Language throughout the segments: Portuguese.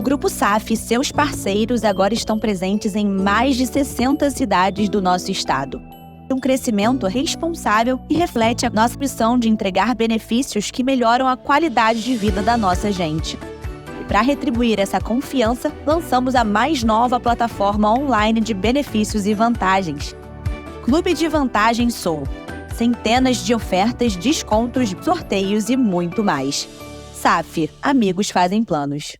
O Grupo SAF e seus parceiros agora estão presentes em mais de 60 cidades do nosso estado. Um crescimento responsável e reflete a nossa missão de entregar benefícios que melhoram a qualidade de vida da nossa gente. E para retribuir essa confiança, lançamos a mais nova plataforma online de benefícios e vantagens. Clube de Vantagens Sou. Centenas de ofertas, descontos, sorteios e muito mais. SAF, amigos fazem planos.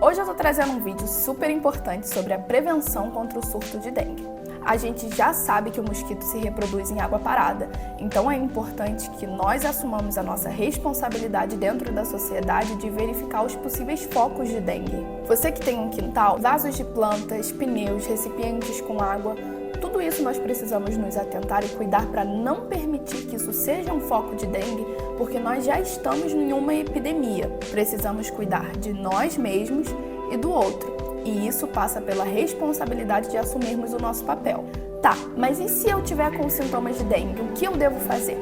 Hoje eu tô trazendo um vídeo super importante sobre a prevenção contra o surto de dengue. A gente já sabe que o mosquito se reproduz em água parada, então é importante que nós assumamos a nossa responsabilidade dentro da sociedade de verificar os possíveis focos de dengue. Você que tem um quintal, vasos de plantas, pneus, recipientes com água, tudo isso nós precisamos nos atentar e cuidar para não permitir que isso seja um foco de dengue, porque nós já estamos em uma epidemia. Precisamos cuidar de nós mesmos e do outro, e isso passa pela responsabilidade de assumirmos o nosso papel. Tá, mas e se eu tiver com sintomas de dengue, o que eu devo fazer?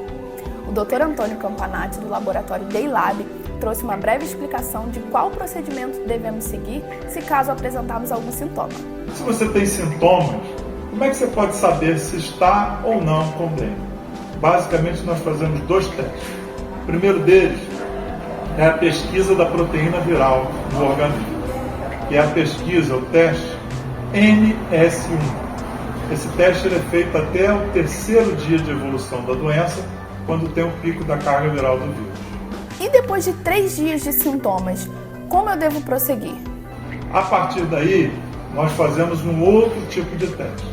O Dr. Antônio Campanati, do laboratório Daylab, trouxe uma breve explicação de qual procedimento devemos seguir se caso apresentarmos algum sintoma. Se você tem sintomas, como é que você pode saber se está ou não com dengue? Basicamente, nós fazemos 2 testes. O primeiro deles é a pesquisa da proteína viral no organismo, que é a pesquisa, o teste NS1. Esse teste é feito até o 3º dia de evolução da doença, quando tem o pico da carga viral do vírus. E depois de 3 dias de sintomas, como eu devo prosseguir? A partir daí, nós fazemos um outro tipo de teste,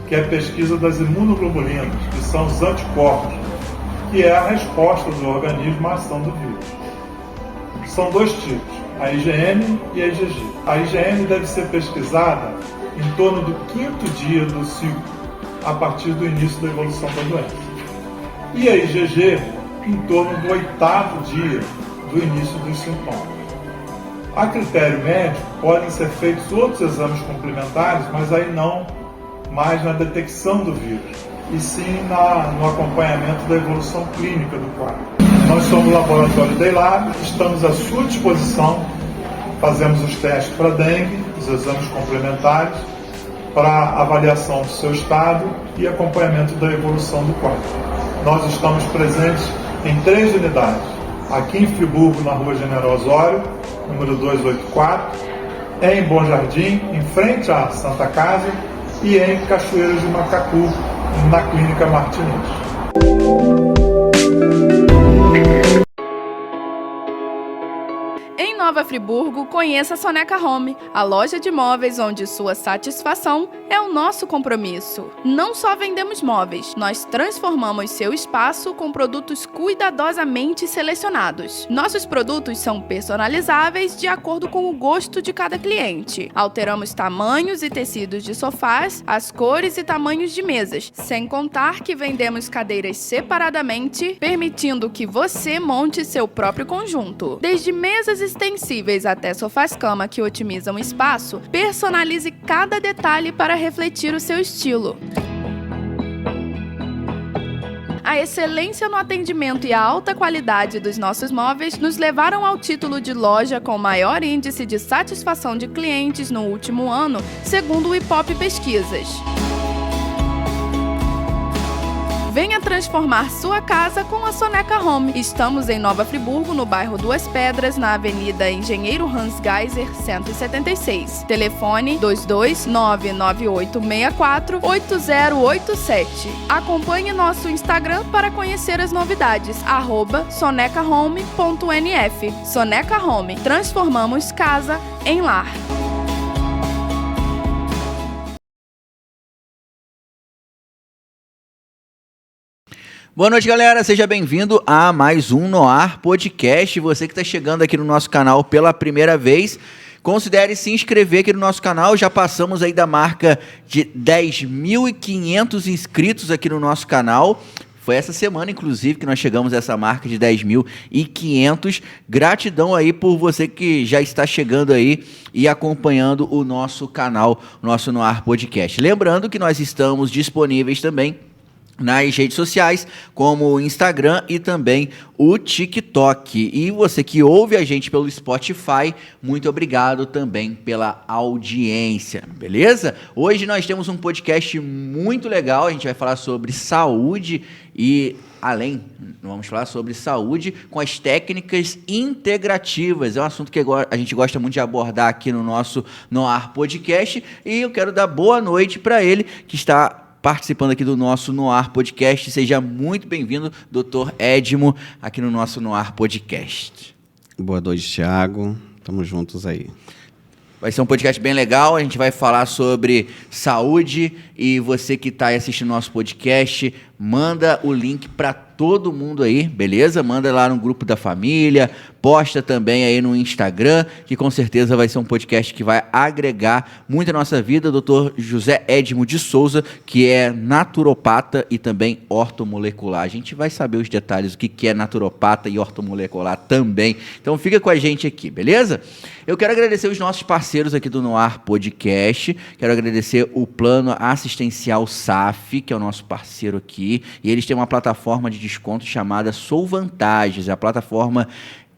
que é a pesquisa das imunoglobulinas, que são os anticorpos, que é a resposta do organismo à ação do vírus. São 2 tipos, a IgM e a IgG. A IgM deve ser pesquisada em torno do 5º dia do ciclo, a partir do início da evolução da doença. E a IgG em torno do 8º dia do início dos sintomas. A critério médico, podem ser feitos outros exames complementares, mas aí não mais na detecção do vírus, e sim no acompanhamento da evolução clínica do quadro. Nós somos o Laboratório Daylab, estamos à sua disposição, fazemos os testes para dengue, os exames complementares, para avaliação do seu estado e acompanhamento da evolução do quadro. Nós estamos presentes em 3 unidades, aqui em Friburgo, na Rua General Osório, número 284, em Bom Jardim, em frente à Santa Casa, e em Cachoeiras de Macacu, na Clínica Martinez. Em Nova Friburgo, conheça a Soneca Home, a loja de móveis onde sua satisfação é o nosso compromisso. Não só vendemos móveis, nós transformamos seu espaço com produtos cuidadosamente selecionados. Nossos produtos são personalizáveis de acordo com o gosto de cada cliente. Alteramos tamanhos e tecidos de sofás, as cores e tamanhos de mesas, sem contar que vendemos cadeiras separadamente, permitindo que você monte seu próprio conjunto. Desde mesas extensíveis até sofás-cama que otimizam o espaço, personalize cada detalhe para refletir o seu estilo. A excelência no atendimento e a alta qualidade dos nossos móveis nos levaram ao título de loja com maior índice de satisfação de clientes no último ano, segundo o Ipope Pesquisas. Venha transformar sua casa com a Soneca Home. Estamos em Nova Friburgo, no bairro Duas Pedras, na Avenida Engenheiro Hans Geiser, 176. Telefone 22998648087. Acompanhe nosso Instagram para conhecer as novidades, @sonecahome.nf. Soneca Home. Transformamos casa em lar. Boa noite, galera. Seja bem-vindo a mais um Noar Podcast. Você que está chegando aqui no nosso canal pela primeira vez, considere se inscrever aqui no nosso canal. Já passamos aí da marca de 10.500 inscritos aqui no nosso canal. Foi essa semana, inclusive, que nós chegamos a essa marca de 10.500. Gratidão aí por você que já está chegando aí e acompanhando o nosso canal, nosso No Ar Podcast. Lembrando que nós estamos disponíveis também nas redes sociais, como o Instagram e também o TikTok. E você que ouve a gente pelo Spotify, muito obrigado também pela audiência, beleza? Hoje nós temos um podcast muito legal, a gente vai falar sobre saúde e vamos falar sobre saúde com as técnicas integrativas. É um assunto que a gente gosta muito de abordar aqui no nosso No Ar Podcast e eu quero dar boa noite para ele que está participando aqui do nosso No Ar Podcast. Seja muito bem-vindo, Dr. Edmo, aqui no nosso No Ar Podcast. Boa noite, Thiago. Estamos juntos aí. Vai ser um podcast bem legal, a gente vai falar sobre saúde e você que está assistindo nosso podcast, manda o link para todo mundo aí, beleza? Manda lá no grupo da família, posta também aí no Instagram, que com certeza vai ser um podcast que vai agregar muito a nossa vida. Dr. José Edmo de Souza, que é naturopata e também ortomolecular. A gente vai saber os detalhes do que é naturopata e ortomolecular também. Então fica com a gente aqui, beleza? Eu quero agradecer os nossos parceiros aqui do No Ar Podcast. Quero agradecer o Plano Assistencial SAF, que é o nosso parceiro aqui. E eles têm uma plataforma de desconto chamada Sou Vantagens. É a plataforma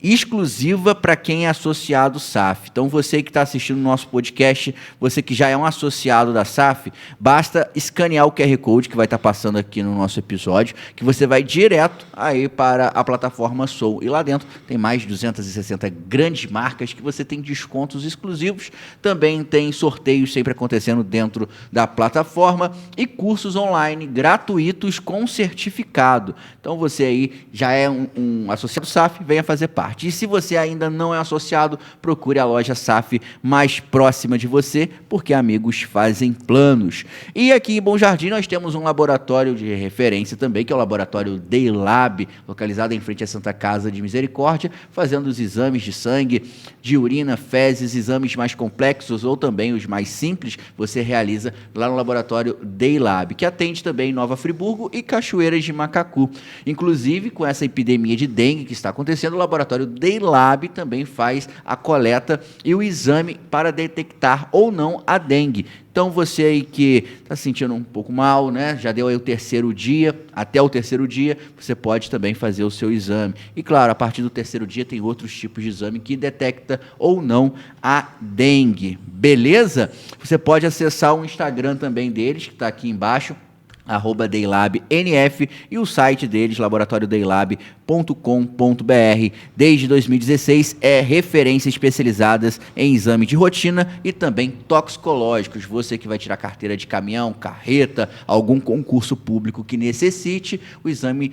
exclusiva para quem é associado SAF. Então, você que está assistindo o nosso podcast, você que já é um associado da SAF, basta escanear o QR Code que vai estar passando aqui no nosso episódio, que você vai direto aí para a plataforma Sou. E lá dentro tem mais de 260 grandes marcas que você tem descontos exclusivos. Também tem sorteios sempre acontecendo dentro da plataforma e cursos online gratuitos com certificado. Então, você aí já é um associado SAF, venha fazer parte. E se você ainda não é associado, procure a loja SAF mais próxima de você, porque amigos fazem planos. E aqui em Bom Jardim nós temos um laboratório de referência também, que é o laboratório Daylab, localizado em frente à Santa Casa de Misericórdia, fazendo os exames de sangue, de urina, fezes, exames mais complexos ou também os mais simples, você realiza lá no laboratório Daylab, que atende também em Nova Friburgo e Cachoeiras de Macacu. Inclusive, com essa epidemia de dengue que está acontecendo, o laboratório Daylab também faz a coleta e o exame para detectar ou não a dengue. Então, você aí que está se sentindo um pouco mal, né? Já deu aí o terceiro dia, até o terceiro dia, você pode também fazer o seu exame. E, claro, a partir do terceiro dia tem outros tipos de exame que detecta ou não a dengue. Beleza? Você pode acessar o Instagram também deles, que está aqui embaixo, @daylabnf, e o site deles, laboratoriodaylab.com.br. Desde 2016 é referência especializadas em exame de rotina e também toxicológicos. Você que vai tirar carteira de caminhão, carreta, algum concurso público que necessite, o exame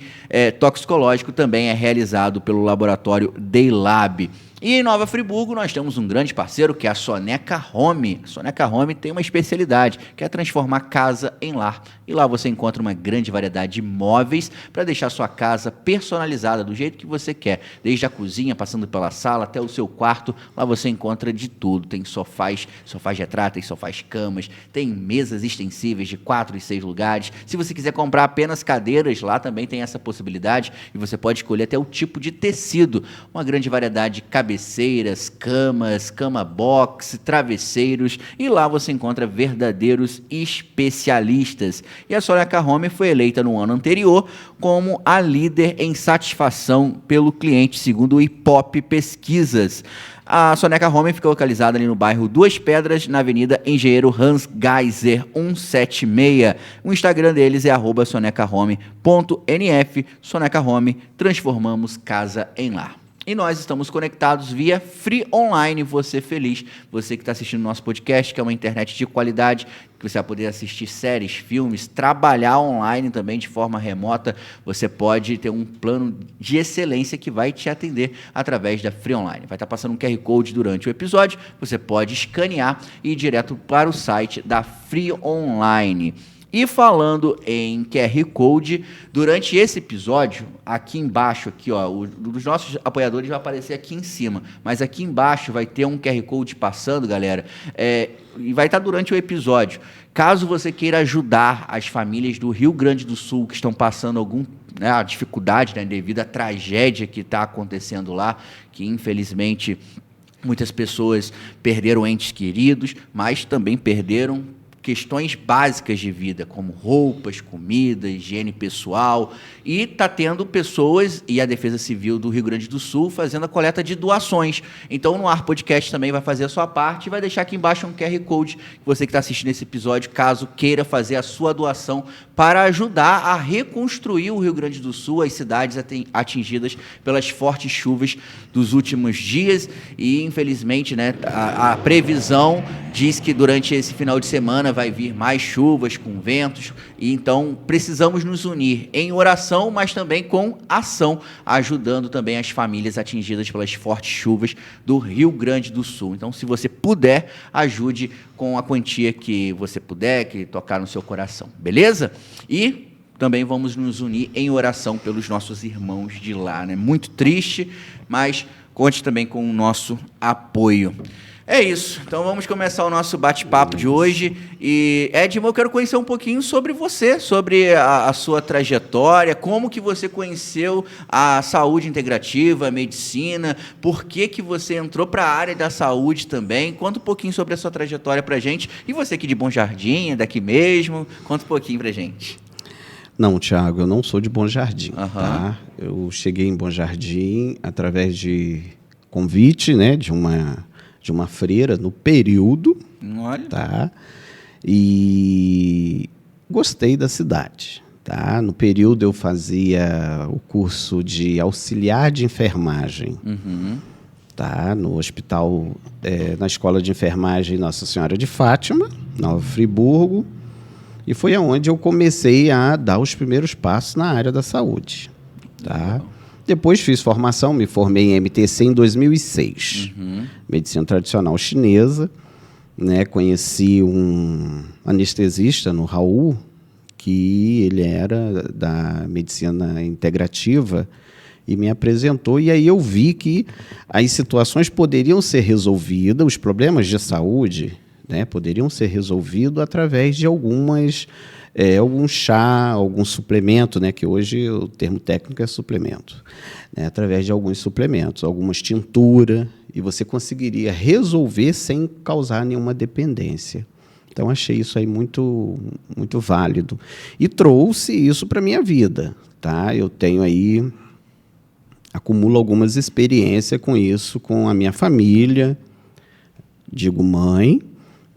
toxicológico também é realizado pelo laboratório Daylab. E em Nova Friburgo nós temos um grande parceiro que é a Soneca Home. A Soneca Home tem uma especialidade, que é transformar casa em lar. E lá você encontra uma grande variedade de móveis para deixar sua casa personalizada do jeito que você quer. Desde a cozinha, passando pela sala até o seu quarto, lá você encontra de tudo. Tem sofás retráteis, sofás camas, tem mesas extensíveis de 4 e 6 lugares. Se você quiser comprar apenas cadeiras, lá também tem essa possibilidade e você pode escolher até o tipo de tecido. Uma grande variedade de cabeceiras, camas, cama box, travesseiros, e lá você encontra verdadeiros especialistas. E a Soneca Home foi eleita no ano anterior como a líder em satisfação pelo cliente, segundo o Ipope Pesquisas. A Soneca Home fica localizada ali no bairro Duas Pedras, na Avenida Engenheiro Hans Geiser 176. O Instagram deles é @sonecahome.nf. Soneca Home, transformamos casa em lar. E nós estamos conectados via Free Online, você feliz, você que está assistindo nosso podcast, que é uma internet de qualidade, que você vai poder assistir séries, filmes, trabalhar online também de forma remota. Você pode ter um plano de excelência que vai te atender através da Free Online. Vai estar passando um QR Code durante o episódio, você pode escanear e ir direto para o site da Free Online. E falando em QR Code, durante esse episódio, aqui embaixo, aqui, ó, os nossos apoiadores vai aparecer aqui em cima, mas aqui embaixo vai ter um QR Code passando, galera, e vai estar durante o episódio. Caso você queira ajudar as famílias do Rio Grande do Sul que estão passando algum né, a dificuldade, né, devido à tragédia que está acontecendo lá, que infelizmente muitas pessoas perderam entes queridos, mas também perderam questões básicas de vida, como roupas, comida, higiene pessoal, e está tendo pessoas, e a Defesa Civil do Rio Grande do Sul, fazendo a coleta de doações. Então, no Ar Podcast também vai fazer a sua parte e vai deixar aqui embaixo um QR Code, você que está assistindo esse episódio, caso queira fazer a sua doação para ajudar a reconstruir o Rio Grande do Sul, as cidades atingidas pelas fortes chuvas dos últimos dias, e infelizmente, né, a previsão diz que durante esse final de semana vai vir mais chuvas com ventos, e então precisamos nos unir em oração, mas também com ação, ajudando também as famílias atingidas pelas fortes chuvas do Rio Grande do Sul. Então, se você puder, ajude com a quantia que você puder, que tocar no seu coração, beleza? E também vamos nos unir em oração pelos nossos irmãos de lá, né? Muito triste, mas conte também com o nosso apoio. É isso, então vamos começar o nosso bate-papo de hoje. E, Edmo, eu quero conhecer um pouquinho sobre você, sobre a sua trajetória, como que você conheceu a saúde integrativa, a medicina, por que você entrou para a área da saúde também. Conta um pouquinho sobre a sua trajetória para a gente. E você aqui de Bom Jardim, daqui mesmo, conta um pouquinho para a gente. Não, Tiago, eu não sou de Bom Jardim, tá? Eu cheguei em Bom Jardim através de convite, né, de uma freira no período, olha, tá? E gostei da cidade, tá? No período eu fazia o curso de auxiliar de enfermagem, tá? No hospital, na escola de enfermagem Nossa Senhora de Fátima, Nova Friburgo, e foi aonde eu comecei a dar os primeiros passos na área da saúde, tá? Depois fiz formação, me formei em MTC em 2006, medicina tradicional chinesa, né? Conheci um anestesista no Raul, que ele era da medicina integrativa, e me apresentou, e aí eu vi que as situações poderiam ser resolvidas, os problemas de saúde, né, poderiam ser resolvidos através de algum chá, algum suplemento, né, que hoje o termo técnico é suplemento, né, através de alguns suplementos, algumas tinturas, e você conseguiria resolver sem causar nenhuma dependência. Então, achei isso aí muito, muito válido. E trouxe isso para a minha vida, tá? Eu tenho aí, acumulo algumas experiências com isso, com a minha família, digo mãe,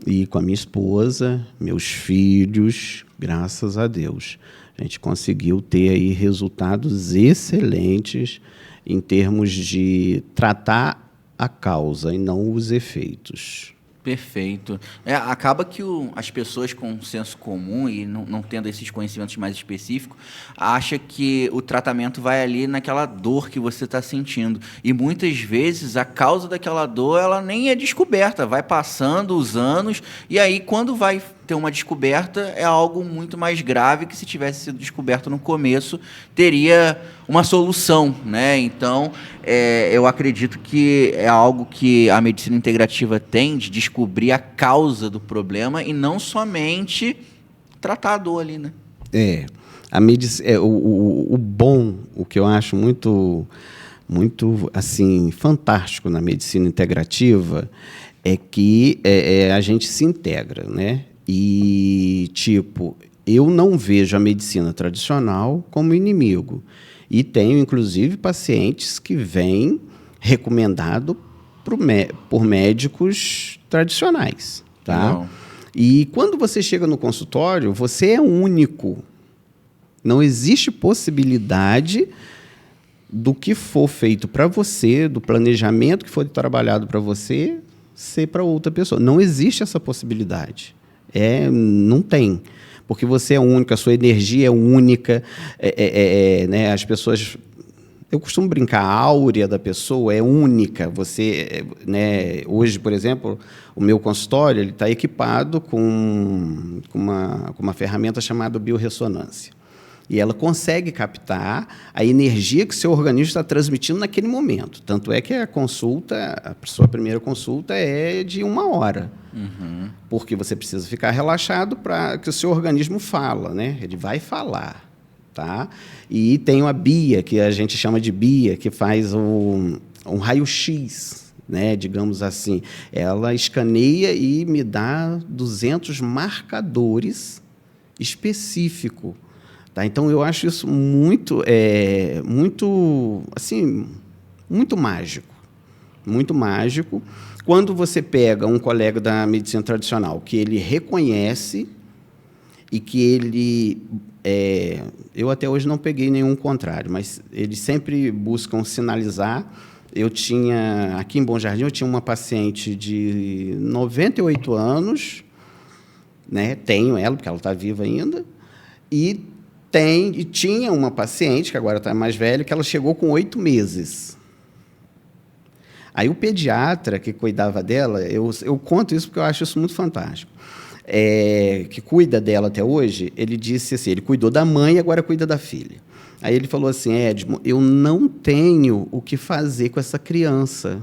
e com a minha esposa, meus filhos, graças a Deus. A gente conseguiu ter aí resultados excelentes em termos de tratar a causa e não os efeitos. Perfeito. Acaba que as pessoas com senso comum e não tendo esses conhecimentos mais específicos, acham que o tratamento vai ali naquela dor que você está sentindo. E muitas vezes a causa daquela dor ela nem é descoberta, vai passando os anos e aí quando vai ter uma descoberta é algo muito mais grave que se tivesse sido descoberto no começo teria uma solução, né? Então, eu acredito que é algo que a medicina integrativa tem de descobrir a causa do problema e não somente tratar a dor ali, né? O bom, o que eu acho muito, muito assim, fantástico na medicina integrativa é que a gente se integra, né? E, eu não vejo a medicina tradicional como inimigo. E tenho, inclusive, pacientes que vêm recomendados por médicos tradicionais, tá? Não. E quando você chega no consultório, você é único. Não existe possibilidade do que for feito para você, do planejamento que for trabalhado para você, ser para outra pessoa. Não existe essa possibilidade. Não tem. Porque você é único, a sua energia é única, né, as pessoas... Eu costumo brincar, a áurea da pessoa é única. Você, né, hoje, por exemplo, o meu consultório está equipado com uma ferramenta chamada biorressonância. E ela consegue captar a energia que o seu organismo está transmitindo naquele momento. Tanto é que a sua primeira consulta é de 1 hora. Porque você precisa ficar relaxado para que o seu organismo fala, né? Ele vai falar. tá? E tem a Bia, que a gente chama de Bia, que faz um raio-x, né, digamos assim. Ela escaneia e me dá 200 marcadores específicos. Tá? Então, eu acho isso muito mágico. Muito mágico. Quando você pega um colega da medicina tradicional que ele reconhece e que ele... eu até hoje não peguei nenhum contrário, mas eles sempre buscam sinalizar. Aqui em Bom Jardim, eu tinha uma paciente de 98 anos, né? Tenho ela, porque ela está viva ainda, e tinha uma paciente, que agora está mais velha, que ela chegou com 8 meses. Aí o pediatra que cuidava dela, eu conto isso porque eu acho isso muito fantástico, que cuida dela até hoje, ele disse assim, ele cuidou da mãe e agora cuida da filha. Aí ele falou assim, Edmo, eu não tenho o que fazer com essa criança.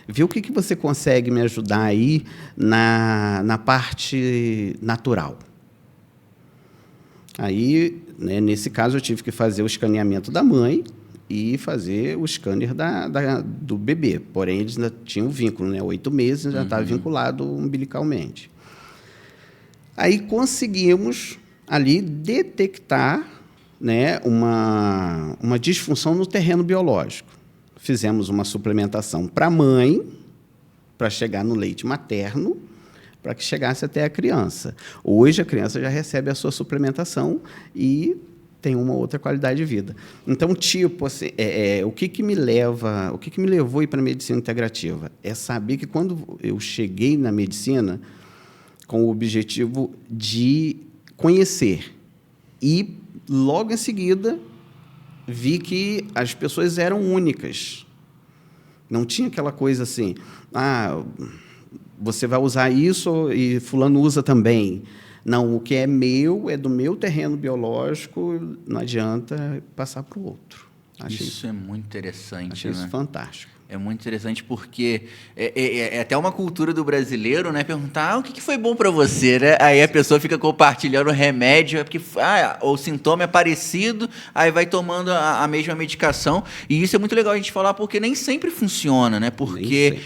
Vê o que você consegue me ajudar aí na parte natural. Aí, né, nesse caso, eu tive que fazer o escaneamento da mãe e fazer o scanner do bebê. Porém, eles ainda tinham vínculo, né? 8 meses, já estava vinculado umbilicalmente. Aí conseguimos ali detectar, né, uma disfunção no terreno biológico. Fizemos uma suplementação para a mãe, para chegar no leite materno, para que chegasse até a criança. Hoje, a criança já recebe a sua suplementação e tem uma outra qualidade de vida. Então, tipo, assim, o que me levou a ir para a medicina integrativa? É saber que, quando eu cheguei na medicina, com o objetivo de conhecer, e, logo em seguida, vi que as pessoas eram únicas. Não tinha aquela coisa assim, você vai usar isso e fulano usa também. Não, o que é meu, é do meu terreno biológico, não adianta passar para o outro. Isso é muito interessante. Achei isso fantástico. É muito interessante porque é até uma cultura do brasileiro, né? Perguntar o que foi bom para você, né? Aí a pessoa fica compartilhando o remédio, porque o sintoma é parecido, aí vai tomando a mesma medicação. E isso é muito legal a gente falar, porque nem sempre funciona, né? Porque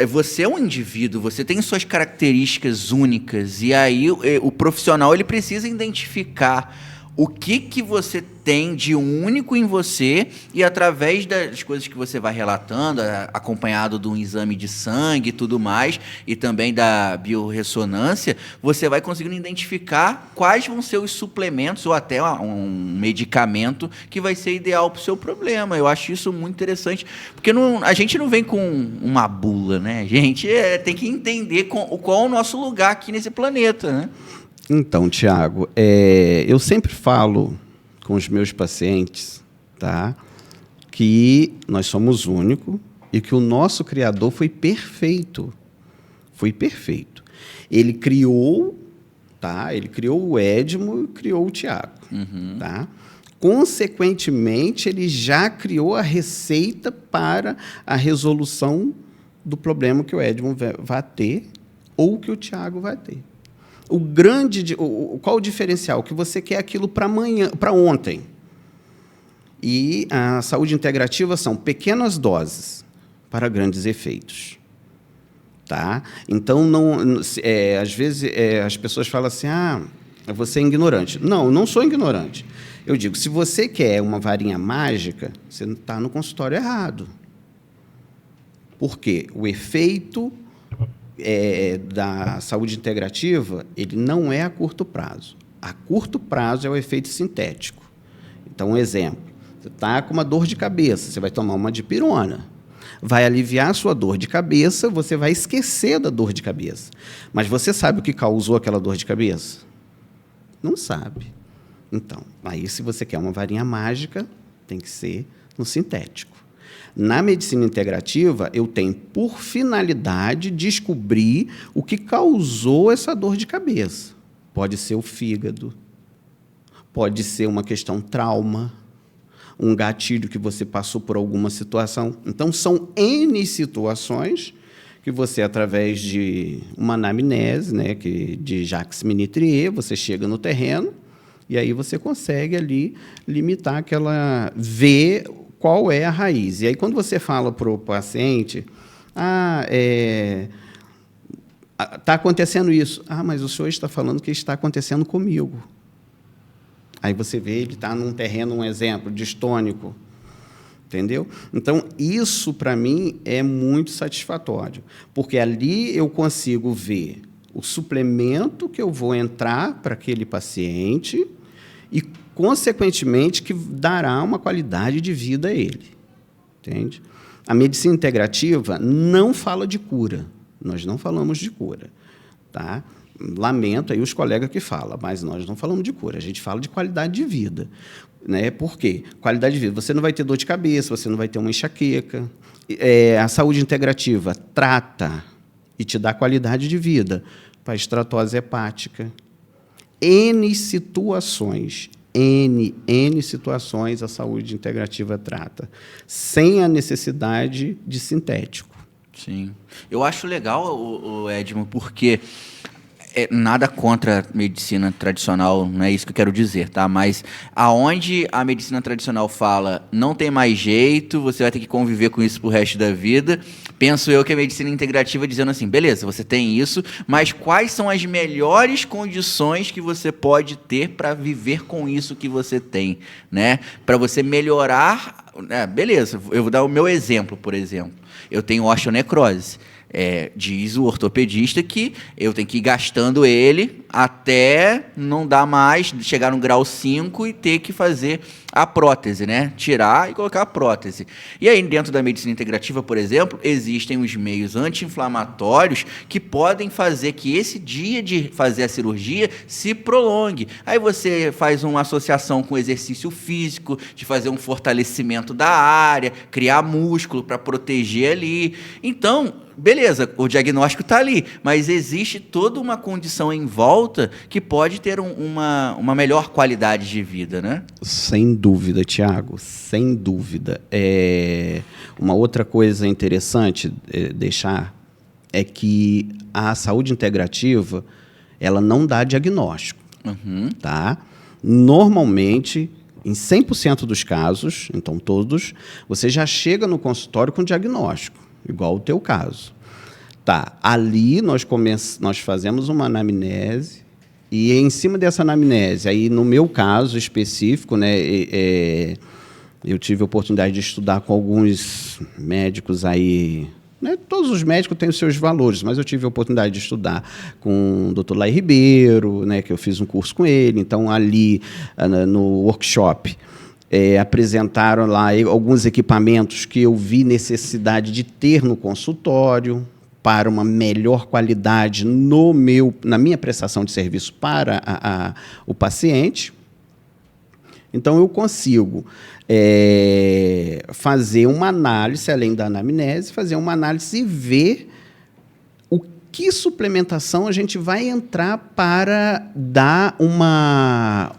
você é um indivíduo, você tem suas características únicas, e aí o profissional ele precisa identificar o que você tem de único em você, e através das coisas que você vai relatando, acompanhado de um exame de sangue e tudo mais, e também da biorressonância, você vai conseguindo identificar quais vão ser os suplementos ou até um medicamento que vai ser ideal para o seu problema. Eu acho isso muito interessante, porque a gente não vem com uma bula, né? A gente tem que entender qual é o nosso lugar aqui nesse planeta, né? Então, Tiago, eu sempre falo com os meus pacientes, tá, que nós somos únicos e que o nosso Criador foi perfeito. Foi perfeito. Ele criou, tá? Ele criou o Edmo e criou o Tiago. Tá? Consequentemente, ele já criou a receita para a resolução do problema que o Edmo vai ter ou que o Tiago vai ter. Qual o diferencial? Que você quer aquilo para amanhã, para ontem. E a saúde integrativa são pequenas doses para grandes efeitos. Tá? Então, às vezes, as pessoas falam assim, você é ignorante. Não, eu não sou ignorante. Eu digo, se você quer uma varinha mágica, você está no consultório errado. Por quê? O efeito da saúde integrativa, ele não é a curto prazo. A curto prazo é o efeito sintético. Então, um exemplo, você está com uma dor de cabeça, você vai tomar uma dipirona. Vai aliviar a sua dor de cabeça, você vai esquecer da dor de cabeça. Mas você sabe o que causou aquela dor de cabeça? Não sabe. Então, aí, se você quer uma varinha mágica, tem que ser no sintético. Na medicina integrativa, eu tenho por finalidade descobrir o que causou essa dor de cabeça. Pode ser o fígado, pode ser uma questão trauma, um gatilho que você passou por alguma situação. Então, são N situações que você, através de uma anamnese, né, de Jacques Minitrier, você chega no terreno E aí você consegue ali limitar ver qual é a raiz. E aí, quando você fala para o paciente, está acontecendo isso. Mas o senhor está falando que está acontecendo comigo. Aí você vê, ele está num terreno, um exemplo, distônico. Entendeu? Então, isso, para mim, é muito satisfatório, porque ali eu consigo ver o suplemento que eu vou entrar para aquele paciente e, consequentemente, que dará uma qualidade de vida a ele. Entende? A medicina integrativa não fala de cura. Nós não falamos de cura. Tá? Lamento aí os colegas que falam, mas nós não falamos de cura. A gente fala de qualidade de vida. Né? Por quê? Qualidade de vida. Você não vai ter dor de cabeça, você não vai ter uma enxaqueca. A saúde integrativa trata e te dá qualidade de vida para a esteatose hepática. N situações a saúde integrativa trata, sem a necessidade de sintético. Sim. Eu acho legal, o Edmo, porque nada contra a medicina tradicional, não é isso que eu quero dizer, tá? Mas aonde a medicina tradicional fala não tem mais jeito, você vai ter que conviver com isso pro resto da vida, penso eu que a medicina integrativa dizendo assim, beleza, você tem isso, mas quais são as melhores condições que você pode ter para viver com isso que você tem, né? Para você melhorar, beleza, eu vou dar o meu exemplo, por exemplo. Eu tenho osteonecrose. Diz o ortopedista que eu tenho que ir gastando ele até não dar mais, chegar no grau 5 e ter que fazer a prótese, né? Tirar e colocar a prótese. E aí, dentro da medicina integrativa, por exemplo, existem os meios anti-inflamatórios que podem fazer que esse dia de fazer a cirurgia se prolongue. Aí você faz uma associação com exercício físico, de fazer um fortalecimento da área, criar músculo para proteger ali. Então, beleza, o diagnóstico está ali, mas existe toda uma condição em volta que pode ter uma melhor qualidade de vida, né? Sem dúvida, Tiago, sem dúvida. Uma outra coisa interessante deixar é que a saúde integrativa ela não dá diagnóstico. Uhum. Tá? Normalmente, em 100% dos casos, então todos, você já chega no consultório com diagnóstico, igual o teu caso. Tá, ali nós fazemos uma anamnese e em cima dessa anamnese, aí no meu caso específico, né, eu tive a oportunidade de estudar com alguns médicos aí, né, todos os médicos têm os seus valores, mas eu tive a oportunidade de estudar com o Dr. Lai Ribeiro, né, que eu fiz um curso com ele, então ali no workshop apresentaram lá alguns equipamentos que eu vi necessidade de ter no consultório para uma melhor qualidade na minha prestação de serviço para o paciente. Então, eu consigo fazer uma análise, além da anamnese, fazer uma análise e ver que suplementação a gente vai entrar para dar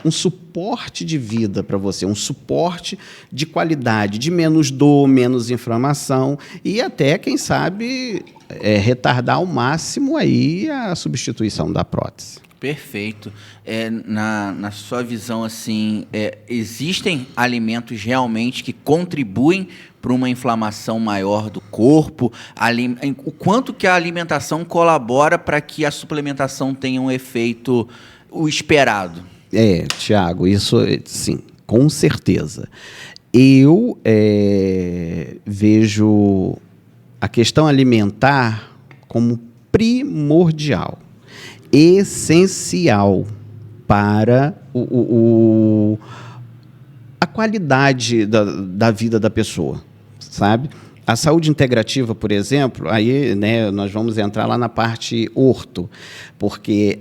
um suporte de vida para você, um suporte de qualidade, de menos dor, menos inflamação e até, quem sabe, retardar ao máximo aí a substituição da prótese. Perfeito. Na sua visão, assim, existem alimentos realmente que contribuem para uma inflamação maior do corpo? O quanto que a alimentação colabora para que a suplementação tenha um efeito esperado? Tiago, isso sim, com certeza. Eu vejo a questão alimentar como primordial, essencial para a qualidade da vida da pessoa, sabe? A saúde integrativa, por exemplo, aí, né, nós vamos entrar lá na parte orto, porque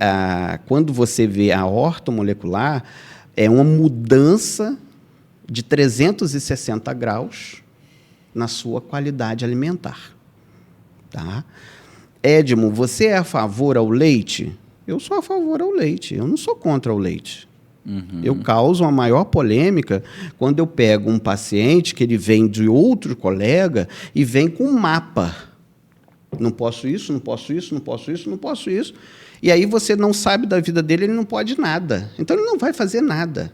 quando você vê a ortomolecular, é uma mudança de 360 graus na sua qualidade alimentar. Tá? Edmo, você é a favor ao leite? Eu sou a favor ao leite, eu não sou contra o leite. Uhum. Eu causo uma maior polêmica quando eu pego um paciente que ele vem de outro colega e vem com um mapa. Não posso isso, não posso isso, não posso isso, não posso isso. E aí você não sabe da vida dele, ele não pode nada. Então, ele não vai fazer nada.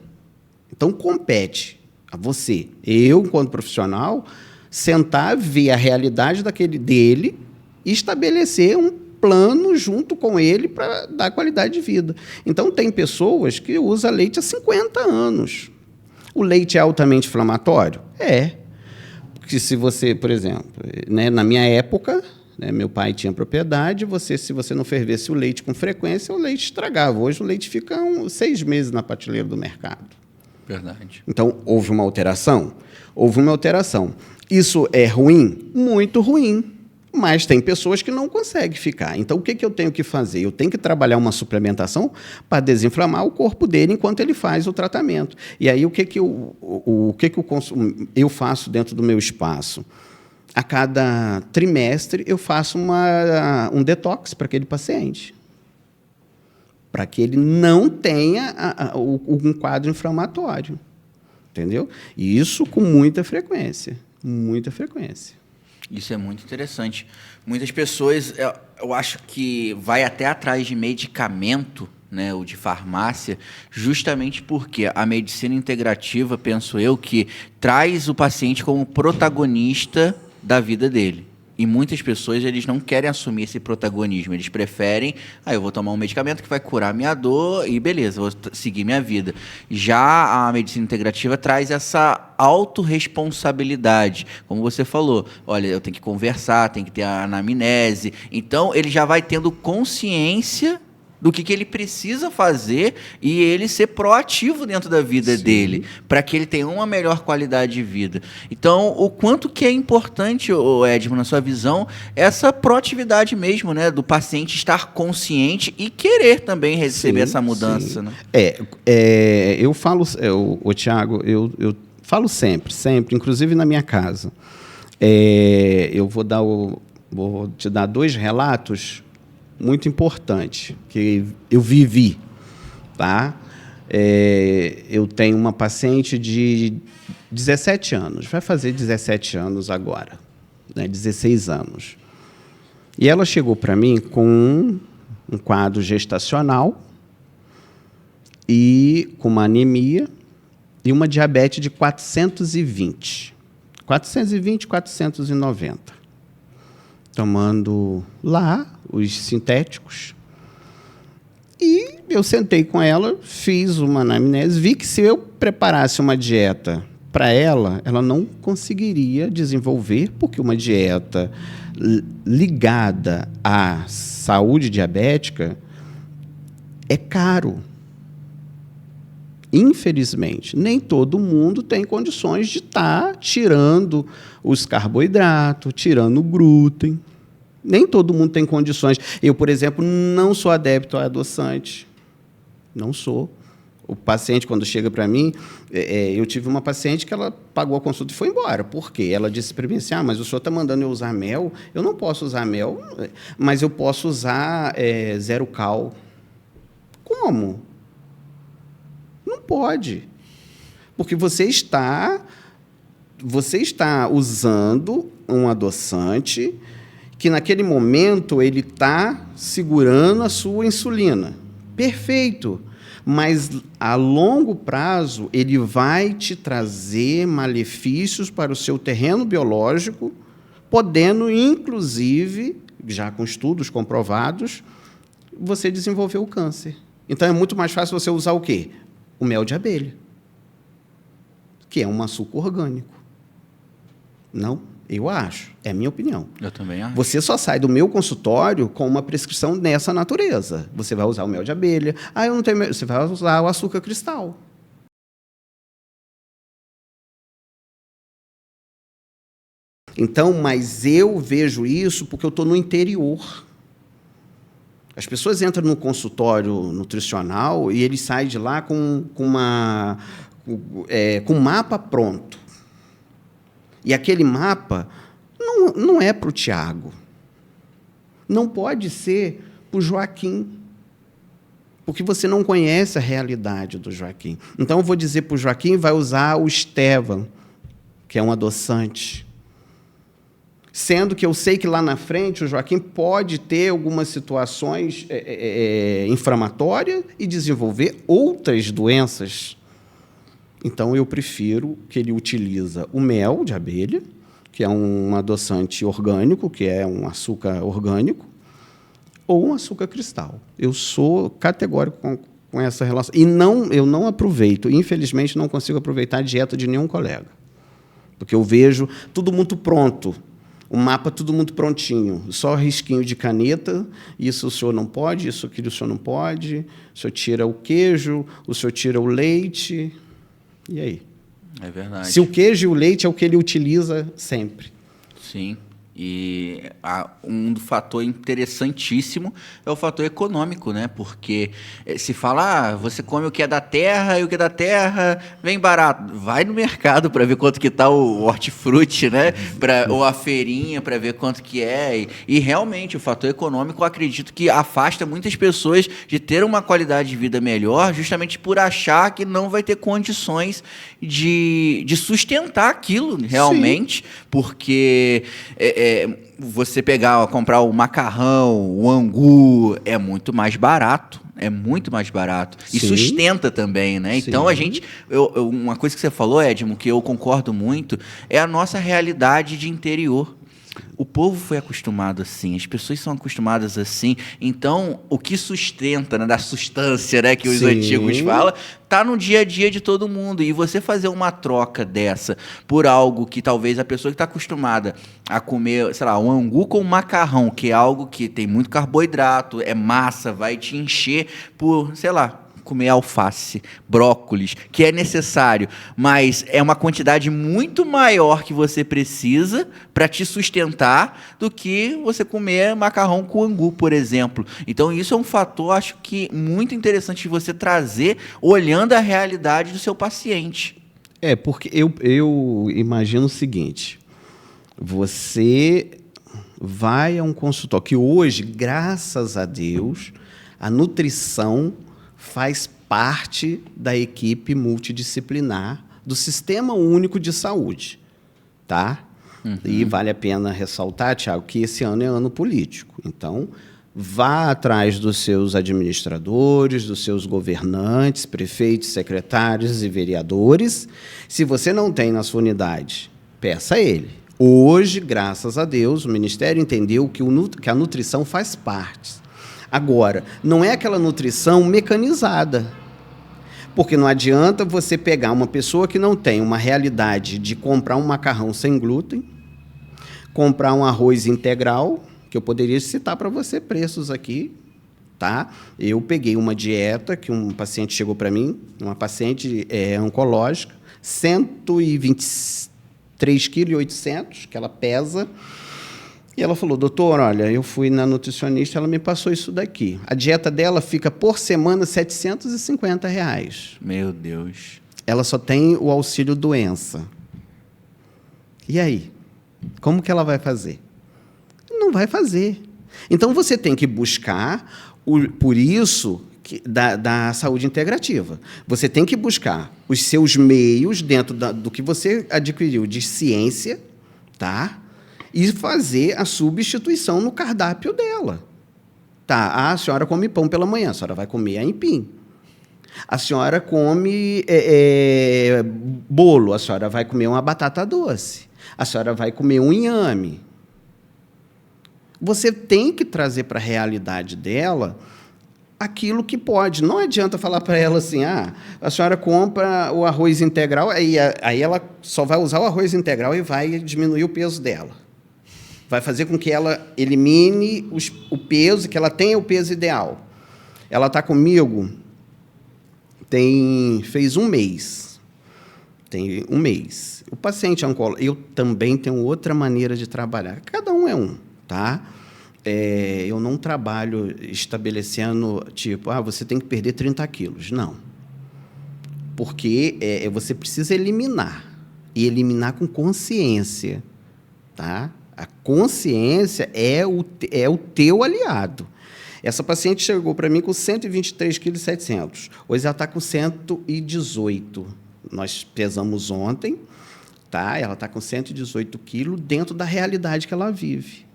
Então, compete a você, eu, enquanto profissional, sentar, ver a realidade dele e estabelecer um plano junto com ele para dar qualidade de vida. Então, tem pessoas que usam leite há 50 anos. O leite é altamente inflamatório? É. Porque se você, por exemplo, né, na minha época, né, meu pai tinha propriedade, se você não fervesse o leite com frequência, o leite estragava. Hoje o leite fica 6 meses na prateleira do mercado. Verdade. Então, houve uma alteração? Houve uma alteração. Isso é ruim? Muito ruim. Mas tem pessoas que não conseguem ficar. Então, o que eu tenho que fazer? Eu tenho que trabalhar uma suplementação para desinflamar o corpo dele enquanto ele faz o tratamento. E aí, o que eu faço dentro do meu espaço? A cada trimestre, eu faço um detox para aquele paciente, para que ele não tenha um quadro inflamatório. Entendeu? E isso com muita frequência. Muita frequência. Isso é muito interessante. Muitas pessoas, eu acho que vai até atrás de medicamento, né, ou de farmácia, justamente porque a medicina integrativa, penso eu, que traz o paciente como protagonista da vida dele. E muitas pessoas, eles não querem assumir esse protagonismo. Eles preferem, eu vou tomar um medicamento que vai curar minha dor e beleza, vou seguir minha vida. Já a medicina integrativa traz essa autorresponsabilidade. Como você falou, olha, eu tenho que conversar, tem que ter a anamnese. Então, ele já vai tendo consciência do que ele precisa fazer e ele ser proativo dentro da vida dele, para que ele tenha uma melhor qualidade de vida. Então, o quanto que é importante, Edmo, na sua visão, essa proatividade mesmo, né, do paciente estar consciente e querer também receber essa mudança. Né? Eu falo, Tiago, eu falo sempre, inclusive na minha casa. Eu vou te dar 2 relatos muito importante, que eu vivi, tá? Eu tenho uma paciente de 17 anos, vai fazer 17 anos agora, né? 16 anos. E ela chegou para mim com um quadro gestacional e com uma anemia e uma diabetes de 420, 490. Tomando lá os sintéticos. E eu sentei com ela, fiz uma anamnese, vi que se eu preparasse uma dieta para ela, ela não conseguiria desenvolver, porque uma dieta ligada à saúde diabética é caro. Infelizmente, nem todo mundo tem condições de estar tirando os carboidratos, tirando o glúten. Nem todo mundo tem condições. Eu, por exemplo, não sou adepto a adoçante. Não sou. O paciente, quando chega para mim, eu tive uma paciente que ela pagou a consulta e foi embora. Por quê? Ela disse para mim assim, mas o senhor está mandando eu usar mel? Eu não posso usar mel, mas eu posso usar zero cal. Como? Não pode. Porque você está usando um adoçante que, naquele momento, ele está segurando a sua insulina. Perfeito. Mas, a longo prazo, ele vai te trazer malefícios para o seu terreno biológico, podendo, inclusive, já com estudos comprovados, você desenvolver o câncer. Então, é muito mais fácil você usar o quê? O mel de abelha, que é um açúcar orgânico. Não, eu acho. É a minha opinião. Eu também acho. Você só sai do meu consultório com uma prescrição dessa natureza. Você vai usar o mel de abelha. Eu não tenho mel. Você vai usar o açúcar cristal. Então, mas eu vejo isso porque eu estou no interior. As pessoas entram no consultório nutricional e eles saem de lá com um mapa pronto. E aquele mapa não é para o Tiago. Não pode ser para o Joaquim. Porque você não conhece a realidade do Joaquim. Então, eu vou dizer para o Joaquim, vai usar o Estevam, que é um adoçante. Sendo que eu sei que lá na frente o Joaquim pode ter algumas situações inflamatórias e desenvolver outras doenças. Então, eu prefiro que ele utilize o mel de abelha, que é um adoçante orgânico, que é um açúcar orgânico, ou um açúcar cristal. Eu sou categórico com essa relação. E eu não aproveito, infelizmente, não consigo aproveitar a dieta de nenhum colega. Porque eu vejo tudo muito pronto. O mapa tudo muito prontinho, só risquinho de caneta, isso o senhor não pode, isso aquilo o senhor não pode, o senhor tira o queijo, o senhor tira o leite, e aí? É verdade. Se o queijo e o leite é o que ele utiliza sempre. Sim. E um fator interessantíssimo é o fator econômico, né? Porque se fala, você come o que é da terra e o que é da terra vem barato. Vai no mercado para ver quanto que tá o hortifruti, né? Ou a feirinha para ver quanto que é. E realmente o fator econômico, eu acredito que afasta muitas pessoas de ter uma qualidade de vida melhor, justamente por achar que não vai ter condições de sustentar aquilo realmente. Sim. Porque você comprar o macarrão, o angu, é muito mais barato. É muito mais barato. E Sim. Sustenta também, né? Sim. Então, uma coisa que você falou, Edmo, que eu concordo muito, é a nossa realidade de interior. O povo foi acostumado assim, as pessoas são acostumadas assim. Então, o que sustenta, né, da substância, né, que os Sim. antigos falam, tá no dia a dia de todo mundo. E você fazer uma troca dessa por algo que talvez a pessoa que está acostumada a comer, sei lá, um angu com macarrão, que é algo que tem muito carboidrato, é massa, vai te encher por, sei lá, comer alface, brócolis, que é necessário, mas é uma quantidade muito maior que você precisa para te sustentar do que você comer macarrão com angu, por exemplo. Então, isso é um fator, acho que, muito interessante de você trazer, olhando a realidade do seu paciente. Porque eu imagino o seguinte, você vai a um consultório, que hoje, graças a Deus, a nutrição faz parte da equipe multidisciplinar do Sistema Único de Saúde, tá? Uhum. E vale a pena ressaltar, Tiago, que esse ano é ano político. Então, vá atrás dos seus administradores, dos seus governantes, prefeitos, secretários e vereadores. Se você não tem na sua unidade, peça a ele. Hoje, graças a Deus, o Ministério entendeu que a nutrição faz parte. Agora, não é aquela nutrição mecanizada, porque não adianta você pegar uma pessoa que não tem uma realidade de comprar um macarrão sem glúten, comprar um arroz integral, que eu poderia citar para você preços aqui, tá? Eu peguei uma dieta que um paciente chegou para mim, uma paciente oncológica, 123,8 kg, que ela pesa. E ela falou, doutor, olha, eu fui na nutricionista, ela me passou isso daqui. A dieta dela fica, por semana, R$750. Meu Deus. Ela só tem o auxílio doença. E aí? Como que ela vai fazer? Não vai fazer. Então, você tem que buscar, por isso, da saúde integrativa. Você tem que buscar os seus meios dentro do que você adquiriu de ciência, tá? E fazer a substituição no cardápio dela. Tá, a senhora come pão pela manhã, a senhora vai comer aipim. A senhora come bolo, a senhora vai comer uma batata doce. A senhora vai comer um inhame. Você tem que trazer para a realidade dela aquilo que pode. Não adianta falar para ela assim, a senhora compra o arroz integral, aí ela só vai usar o arroz integral e vai diminuir o peso dela. Vai fazer com que ela elimine o peso, que ela tenha o peso ideal. Ela está comigo, fez um mês. Tem um mês. O paciente oncólogo, eu também tenho outra maneira de trabalhar. Cada um é um, tá? Eu não trabalho estabelecendo, tipo, você tem que perder 30 quilos. Não. Porque você precisa eliminar. E eliminar com consciência, tá? A consciência é o teu aliado. Essa paciente chegou para mim com 123,7 kg. Hoje ela está com 118. Nós pesamos ontem. tá? Ela está com 118 quilos dentro da realidade que ela vive.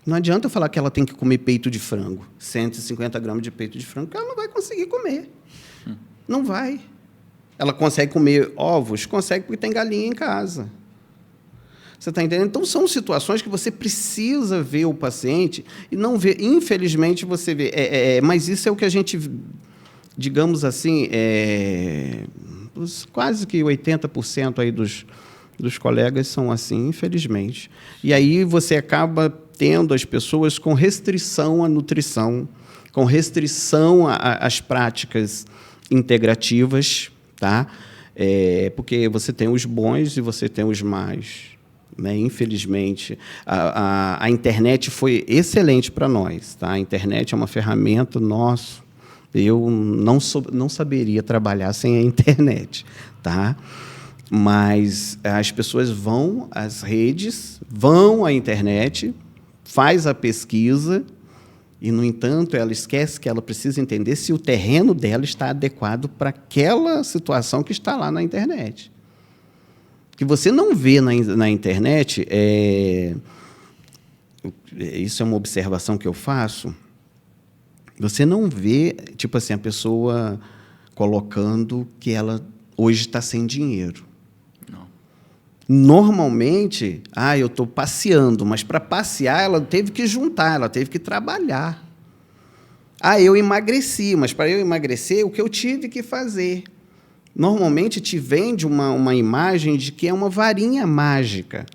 Não adianta eu falar que ela tem que comer peito de frango, 150 gramas de peito de frango, porque ela não vai conseguir comer. Não vai. Ela consegue comer ovos? Consegue, porque tem galinha em casa. Você está entendendo? Então, são situações que você precisa ver o paciente e não ver. Infelizmente, você vê. Mas isso é o que a gente, digamos assim, quase que 80% aí dos colegas são assim, infelizmente. E aí você acaba tendo as pessoas com restrição à nutrição, com restrição às práticas integrativas, tá? Porque você tem os bons e você tem os más, né? Infelizmente, a internet foi excelente para nós, tá? A internet é uma ferramenta, nossa, eu não saberia trabalhar sem a internet, tá? Mas as pessoas vão às redes, vão à internet, faz a pesquisa e, no entanto, ela esquece que ela precisa entender se o terreno dela está adequado para aquela situação que está lá na internet. O que você não vê na internet, isso é uma observação que eu faço, você não vê, tipo assim, a pessoa colocando que ela hoje está sem dinheiro. Normalmente, eu estou passeando, mas para passear ela teve que juntar, ela teve que trabalhar. Eu emagreci, mas para eu emagrecer, o que eu tive que fazer? Normalmente te vende uma imagem de que é uma varinha mágica,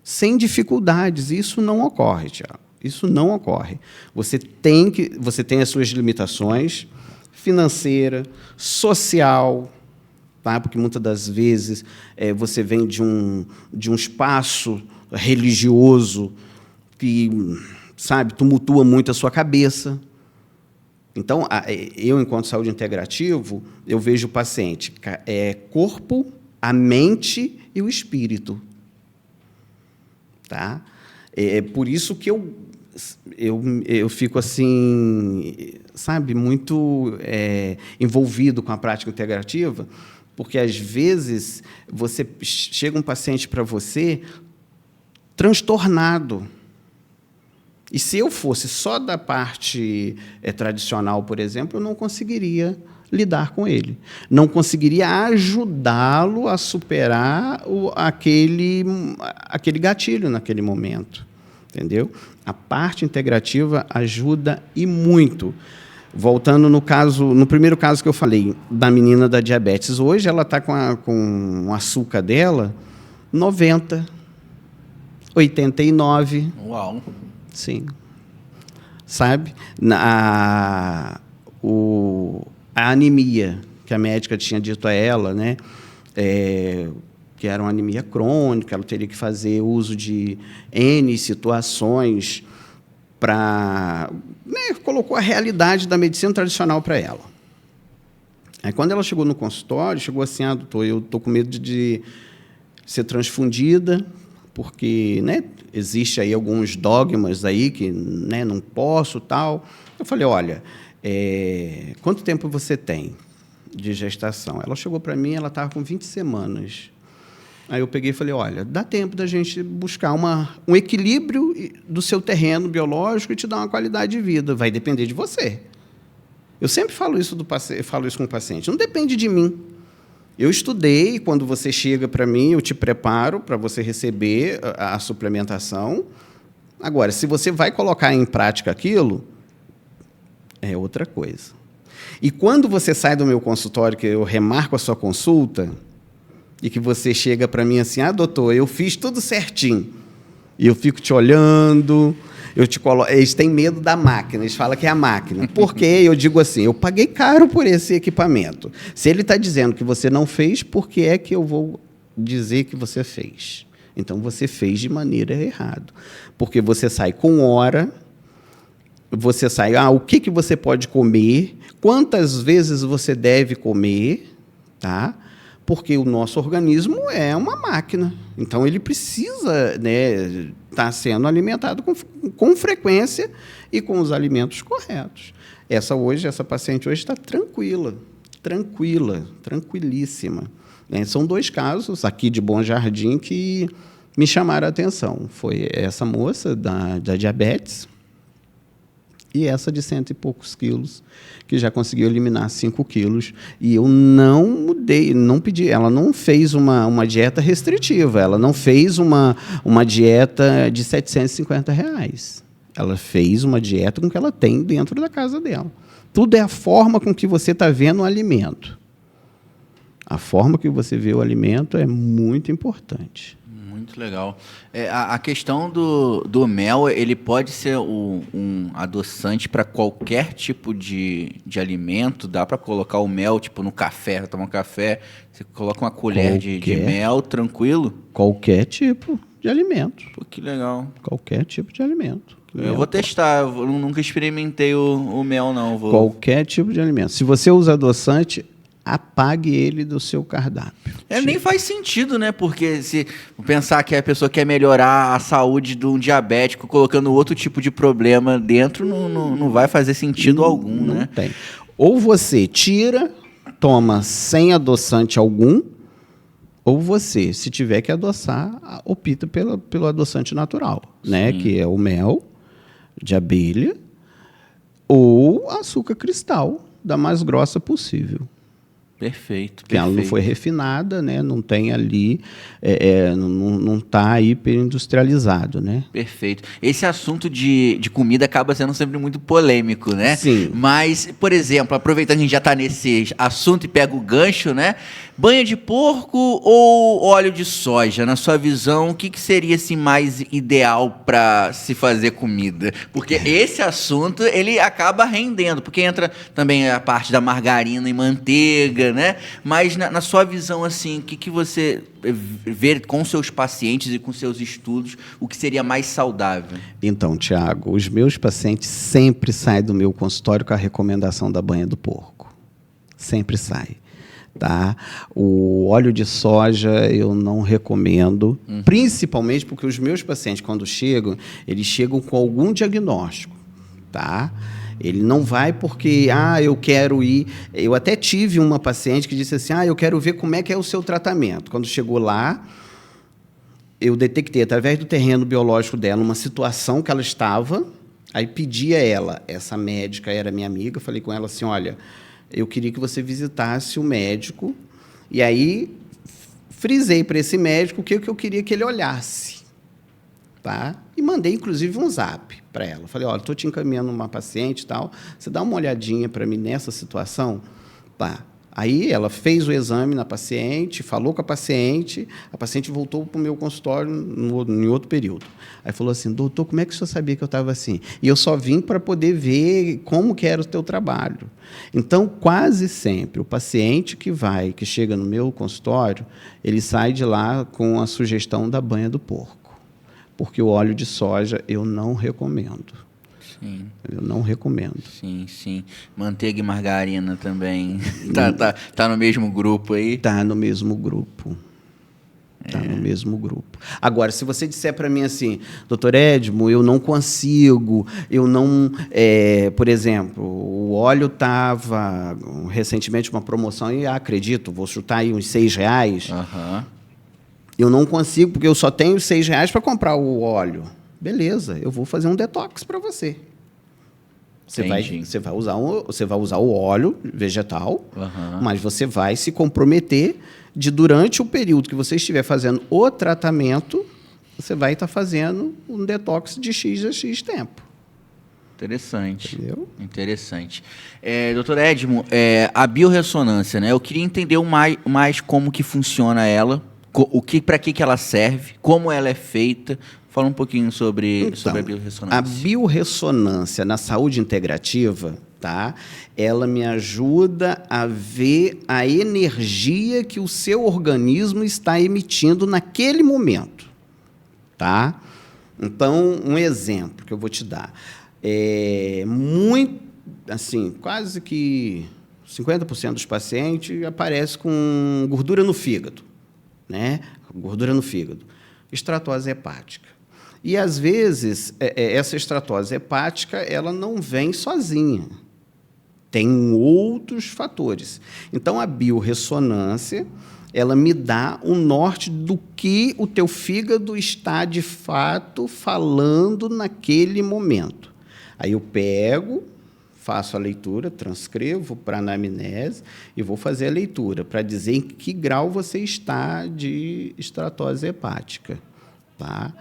sem dificuldades. Isso não ocorre, Tiago. Isso não ocorre. Você tem as suas limitações financeira, social, tá? Porque muitas das vezes você vem de um espaço religioso que, sabe, tumultua muito a sua cabeça. Então, eu, enquanto saúde integrativo, eu vejo o paciente corpo, a mente e o espírito. Tá? Por isso que eu fico assim, sabe, muito envolvido com a prática integrativa, porque, às vezes, chega um paciente para você transtornado. E, se eu fosse só da parte tradicional, por exemplo, eu não conseguiria lidar com ele. Não conseguiria ajudá-lo a superar aquele gatilho naquele momento. Entendeu? A parte integrativa ajuda e muito. Voltando no primeiro caso que eu falei, da menina da diabetes. Hoje ela está com o açúcar dela 90, 89. Uau! Sim. Sabe? A anemia, que a médica tinha dito a ela, né? Que era uma anemia crônica, ela teria que fazer uso de N situações para... Né, colocou a realidade da medicina tradicional para ela. Aí, quando ela chegou no consultório, chegou assim, doutor, eu estou com medo de ser transfundida, porque, né, existe aí alguns dogmas aí que, né, não posso, tal. Eu falei, olha, quanto tempo você tem de gestação? Ela chegou para mim, ela estava com 20 semanas. Aí eu peguei e falei, olha, dá tempo da gente buscar um equilíbrio do seu terreno biológico e te dar uma qualidade de vida. Vai depender de você. Eu sempre falo isso com o paciente. Não depende de mim. Eu estudei, quando você chega para mim, eu te preparo para você receber a suplementação. Agora, se você vai colocar em prática aquilo, é outra coisa. E quando você sai do meu consultório, que eu remarco a sua consulta, e que você chega para mim assim, doutor, eu fiz tudo certinho. E eu fico te olhando, eles têm medo da máquina, eles falam que é a máquina. Por quê? Eu digo assim, eu paguei caro por esse equipamento. Se ele está dizendo que você não fez, por que é que eu vou dizer que você fez? Então, você fez de maneira errada. Porque você sai com hora, você sai, o que você pode comer, quantas vezes você deve comer, tá? Porque o nosso organismo é uma máquina. Então, ele precisa, né, estar sendo alimentado com frequência e com os alimentos corretos. Essa paciente hoje está tranquilíssima. São 2 casos aqui de Bom Jardim que me chamaram a atenção. Foi essa moça da diabetes e essa de 100 e poucos quilos, que já conseguiu eliminar 5 quilos. E eu não mudei, não pedi. Ela não fez uma dieta restritiva, ela não fez uma dieta de R$750. Ela fez uma dieta com o que ela tem dentro da casa dela. Tudo é a forma com que você está vendo o alimento. A forma que você vê o alimento é muito importante. Muito legal. A questão do mel, ele pode ser um adoçante para qualquer tipo de alimento? Dá para colocar o mel tipo no café, tomar um café, você coloca uma colher de mel, tranquilo? Qualquer tipo de alimento. Pô, que legal. Qualquer tipo de alimento. Eu vou testar, eu nunca experimentei o mel, não. Qualquer tipo de alimento. Se você usa adoçante, apague ele do seu cardápio. Nem faz sentido, né? Porque se pensar que a pessoa quer melhorar a saúde de um diabético colocando outro tipo de problema dentro, não vai fazer sentido algum, não né? Não tem. Ou você tira, toma sem adoçante algum, ou você, se tiver que adoçar, opta pelo adoçante natural, né? Que é o mel de abelha ou açúcar cristal, da mais grossa possível. Perfeito. Porque ela não foi refinada, né? Não tem ali, não está hiperindustrializado, né? Perfeito. Esse assunto de comida acaba sendo sempre muito polêmico, né? Sim. Mas, por exemplo, aproveitando que a gente já está nesse assunto e pega o gancho, né? Banha de porco ou óleo de soja? Na sua visão, o que seria assim, mais ideal para se fazer comida? Porque esse assunto, ele acaba rendendo, porque entra também a parte da margarina e manteiga, né? Mas na sua visão, assim, o que você vê com seus pacientes e com seus estudos, o que seria mais saudável? Então, Tiago, os meus pacientes sempre saem do meu consultório com a recomendação da banha do porco. Sempre sai. Tá? O óleo de soja eu não recomendo, principalmente porque os meus pacientes, quando chegam, eles chegam com algum diagnóstico. Tá? Ele não vai porque, eu quero ir... Eu até tive uma paciente que disse assim, eu quero ver como é que é o seu tratamento. Quando chegou lá, eu detectei, através do terreno biológico dela, uma situação que ela estava, aí pedi a ela, essa médica era minha amiga, falei com ela assim, olha, eu queria que você visitasse o médico, e aí frisei para esse médico o que eu queria que ele olhasse. Tá? E mandei, inclusive, um zap para ela. Falei, olha, estou te encaminhando uma paciente e tal, você dá uma olhadinha para mim nessa situação? Tá. Aí ela fez o exame na paciente, falou com a paciente voltou para o meu consultório em outro período. Aí falou assim, doutor, como é que o senhor sabia que eu estava assim? E eu só vim para poder ver como que era o teu trabalho. Então, quase sempre, o paciente que chega no meu consultório, ele sai de lá com a sugestão da banha do porco. Porque o óleo de soja eu não recomendo. Sim. Eu não recomendo. Sim, sim. Manteiga e margarina também. Tá no mesmo grupo aí? Tá no mesmo grupo. Tá no mesmo grupo. Agora, se você disser para mim assim, doutor Edmo, eu não consigo, eu não... por exemplo, o óleo estava recentemente uma promoção, e acredito, vou chutar aí uns R$6. Eu não consigo, porque eu só tenho R$6 para comprar o óleo. Beleza, eu vou fazer um detox para você. Você vai usar o óleo vegetal, mas você vai se comprometer de, durante o período que você estiver fazendo o tratamento, você vai estar fazendo um detox de X a X tempo. Interessante. Entendeu? Interessante. Doutor Edmo, a biorressonância, né? Eu queria entender mais como que funciona ela, para que ela serve, como ela é feita. Fala um pouquinho sobre a biorressonância. A biorressonância na saúde integrativa, tá? Ela me ajuda a ver a energia que o seu organismo está emitindo naquele momento. Tá? Então, um exemplo que eu vou te dar. Quase que 50% dos pacientes aparece com gordura no fígado. Né? Gordura no fígado. Estratose hepática. E, às vezes, essa estratose hepática ela não vem sozinha. Tem outros fatores. Então, a biorressonância ela me dá um norte do que o teu fígado está, de fato, falando naquele momento. Aí eu pego, faço a leitura, transcrevo para a anamnese e vou fazer a leitura para dizer em que grau você está de esteatose hepática. Tá?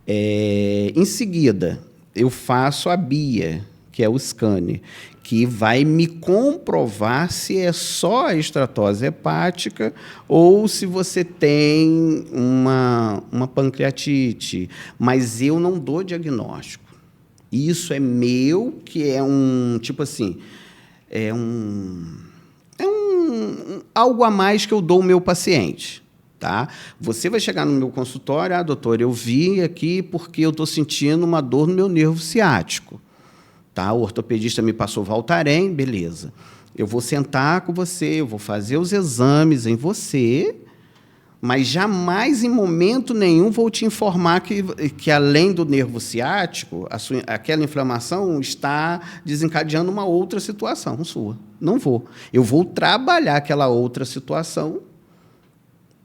Em seguida, eu faço a BIA, que é o scanner, que vai me comprovar se é só a esteatose hepática ou se você tem uma pancreatite, mas eu não dou diagnóstico. Isso é meu, que é tipo assim, algo a mais que eu dou ao meu paciente. Tá? Você vai chegar no meu consultório, doutor, eu vim aqui porque eu estou sentindo uma dor no meu nervo ciático. Tá? O ortopedista me passou Voltaren, beleza. Eu vou sentar com você, eu vou fazer os exames em você, mas jamais, em momento nenhum, vou te informar que além do nervo ciático, aquela inflamação está desencadeando uma outra situação sua. Não vou. Eu vou trabalhar aquela outra situação,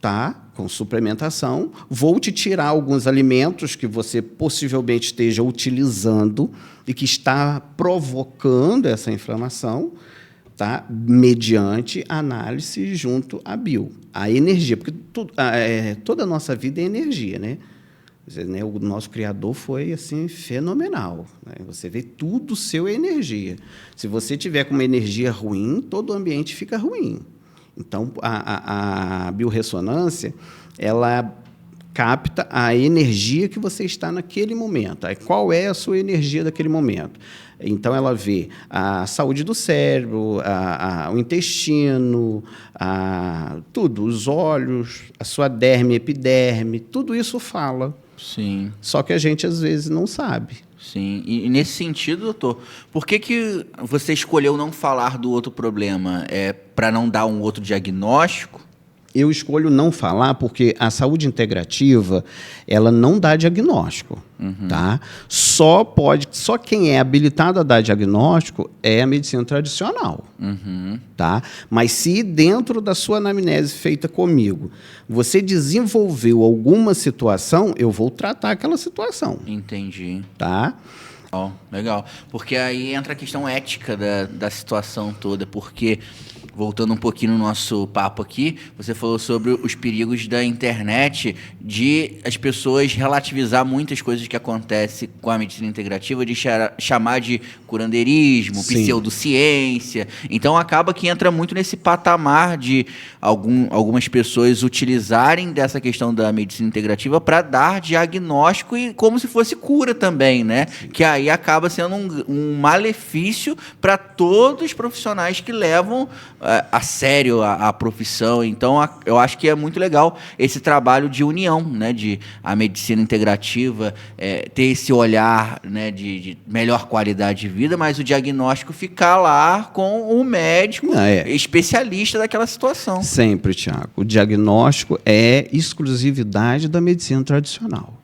tá? Com suplementação, vou te tirar alguns alimentos que você possivelmente esteja utilizando e que está provocando essa inflamação, tá? Mediante análise junto à bio. A energia, porque toda a nossa vida é energia, né? O nosso Criador foi assim fenomenal, né? Você vê tudo seu é energia. Se você tiver com uma energia ruim, todo o ambiente fica ruim. Então, a biorressonância, ela capta a energia que você está naquele momento. Qual é a sua energia daquele momento? Então, ela vê a saúde do cérebro, o intestino, tudo, os olhos, a sua derme, epiderme, tudo isso fala. Sim. Só que a gente, às vezes, não sabe. Sim. E nesse sentido, doutor, por que você escolheu não falar do outro problema? É para não dar um outro diagnóstico? Eu escolho não falar porque a saúde integrativa, ela não dá diagnóstico. Tá? Só quem é habilitado a dar diagnóstico é a medicina tradicional. Tá? Mas se dentro da sua anamnese feita comigo, você desenvolveu alguma situação, eu vou tratar aquela situação. Entendi. Tá? Legal. Porque aí entra a questão ética da situação toda, porque... Voltando um pouquinho no nosso papo aqui, você falou sobre os perigos da internet, de as pessoas relativizar muitas coisas que acontecem com a medicina integrativa, de chamar de curandeirismo, pseudociência. Então, acaba que entra muito nesse patamar de algumas pessoas utilizarem dessa questão da medicina integrativa para dar diagnóstico e como se fosse cura também, né? Sim. Que aí acaba sendo um malefício para todos os profissionais que levam a sério a profissão. Então, eu acho que é muito legal esse trabalho de união, né, de a medicina integrativa ter esse olhar, né, de melhor qualidade de vida, mas o diagnóstico ficar lá com o médico especialista daquela situação. Sempre, Tiago. O diagnóstico é exclusividade da medicina tradicional.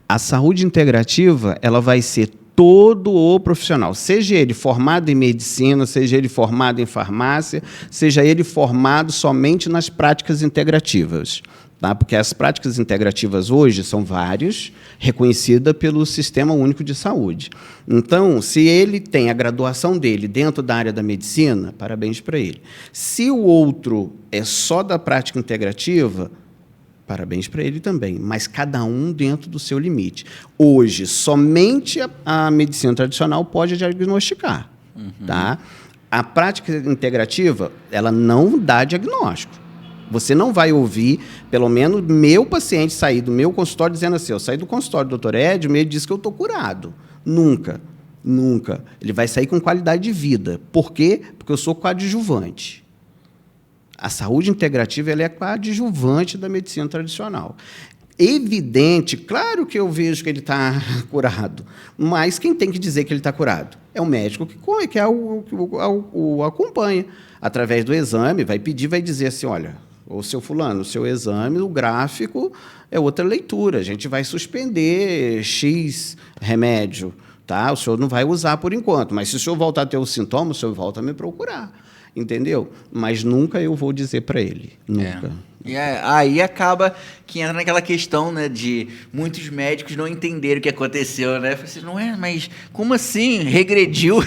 A saúde integrativa, ela vai ser todo o profissional, seja ele formado em medicina, seja ele formado em farmácia, seja ele formado somente nas práticas integrativas. Tá? Porque as práticas integrativas hoje são várias, reconhecidas pelo Sistema Único de Saúde. Então, se ele tem a graduação dele dentro da área da medicina, parabéns para ele. Se o outro é só da prática integrativa, parabéns para ele também, mas cada um dentro do seu limite. Hoje, somente a medicina tradicional pode diagnosticar. Tá? A prática integrativa, ela não dá diagnóstico. Você não vai ouvir, pelo menos, meu paciente sair do meu consultório dizendo assim, eu saí do consultório do doutor Edio, ele disse que eu estou curado. Nunca. Nunca. Ele vai sair com qualidade de vida. Por quê? Porque eu sou coadjuvante. A saúde integrativa ela é coadjuvante da medicina tradicional. Evidente, claro que eu vejo que ele está curado, mas quem tem que dizer que ele está curado? É o médico que o acompanha. Através do exame, vai pedir, vai dizer assim, olha, ô seu fulano, o seu exame, o gráfico é outra leitura, a gente vai suspender X remédio, tá? O senhor não vai usar por enquanto, mas se o senhor voltar a ter os sintomas, o senhor volta a me procurar. Entendeu? Mas nunca eu vou dizer para ele. Nunca. E aí acaba que entra naquela questão, né, de muitos médicos não entenderem o que aconteceu, né? Assim, não é, mas como assim? Regrediu?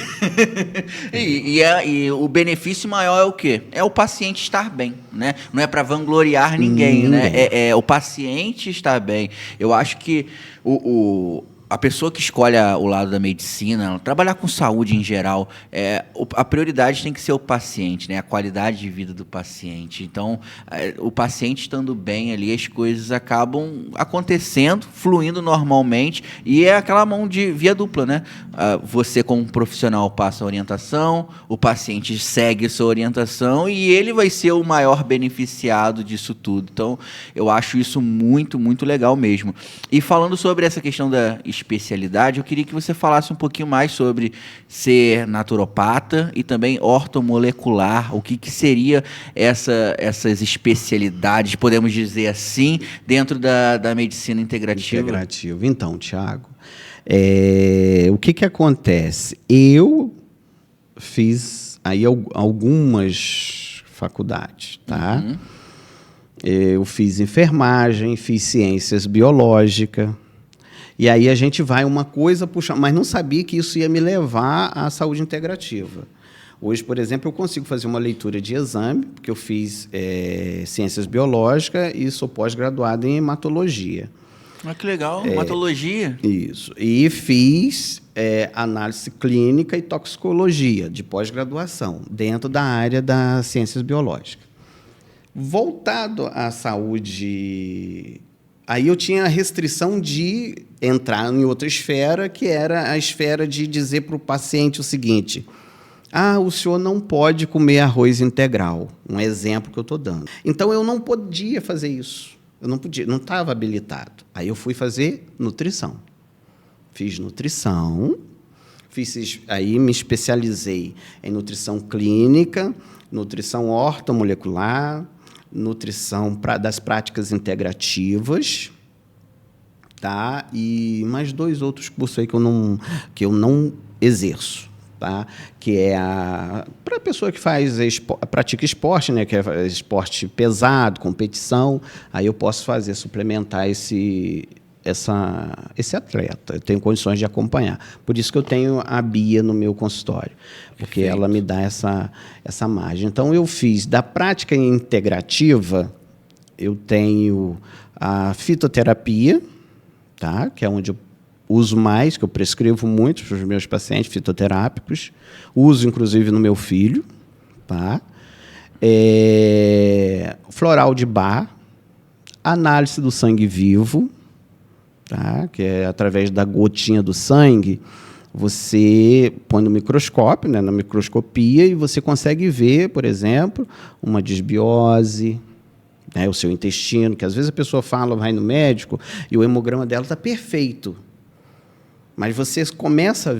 e o benefício maior é o quê? É o paciente estar bem, né? Não é para vangloriar ninguém, né? É o paciente estar bem. Eu acho que a pessoa que escolhe o lado da medicina, trabalhar com saúde em geral, a prioridade tem que ser o paciente, né? A qualidade de vida do paciente. Então, o paciente estando bem ali, as coisas acabam acontecendo, fluindo normalmente, e é aquela mão de via dupla, né? Você, como profissional, passa a orientação, o paciente segue sua orientação e ele vai ser o maior beneficiado disso tudo. Então, eu acho isso muito, muito legal mesmo. E falando sobre essa questão da especialidade, eu queria que você falasse um pouquinho mais sobre ser naturopata e também ortomolecular, o que seria essas especialidades, podemos dizer assim, dentro da medicina integrativa. Então, Tiago, o que acontece? Eu fiz aí algumas faculdades, tá? Uhum. Eu fiz enfermagem, fiz ciências biológicas. E aí a gente vai uma coisa puxando, mas não sabia que isso ia me levar à saúde integrativa. Hoje, por exemplo, eu consigo fazer uma leitura de exame, porque eu fiz ciências biológicas e sou pós-graduado em hematologia. Ah, que legal, hematologia. Isso. E fiz análise clínica e toxicologia de pós-graduação, dentro da área das ciências biológicas. Voltado à saúde... Aí eu tinha a restrição de entrar em outra esfera, que era a esfera de dizer para o paciente o seguinte: o senhor não pode comer arroz integral. Um exemplo que eu estou dando. Então, eu não podia fazer isso. Eu não podia, não estava habilitado. Aí eu fui fazer nutrição. Fiz nutrição, aí me especializei em nutrição clínica, nutrição ortomolecular, nutrição das práticas integrativas, tá? E mais 2 outros cursos aí que eu não exerço, tá? Que é para a pessoa que pratica esporte, né? Que é esporte pesado, competição, aí eu posso suplementar esse atleta. Eu tenho condições de acompanhar. Por isso que eu tenho a Bia no meu consultório, porque ela me dá essa margem. Então, eu fiz da prática integrativa, eu tenho a fitoterapia, tá? Que é onde eu uso mais, que eu prescrevo muito para os meus pacientes fitoterápicos, uso inclusive no meu filho, tá? Floral de Bach, análise do sangue vivo, tá? Que é através da gotinha do sangue, você põe no microscópio, né, na microscopia, e você consegue ver, por exemplo, uma disbiose, né, o seu intestino, que às vezes a pessoa vai no médico e o hemograma dela está perfeito. Mas você começa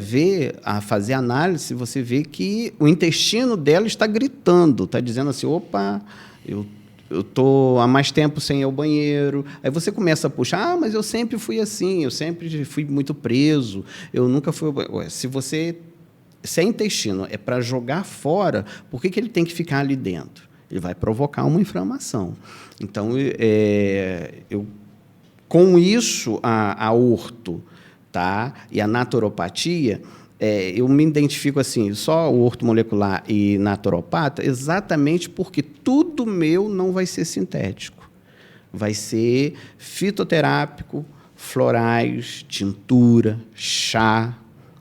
a fazer análise, você vê que o intestino dela está gritando, está dizendo assim: opa, eu estou há mais tempo sem ir ao banheiro. Aí você começa a puxar: mas eu sempre fui assim, eu sempre fui muito preso, eu nunca fui... Se é intestino é para jogar fora, por que ele tem que ficar ali dentro? Ele vai provocar uma inflamação. Então, com isso, a orto, tá? E a naturopatia... eu me identifico assim, só o ortomolecular e naturopata, exatamente porque tudo meu não vai ser sintético. Vai ser fitoterápico, florais, tintura, chá,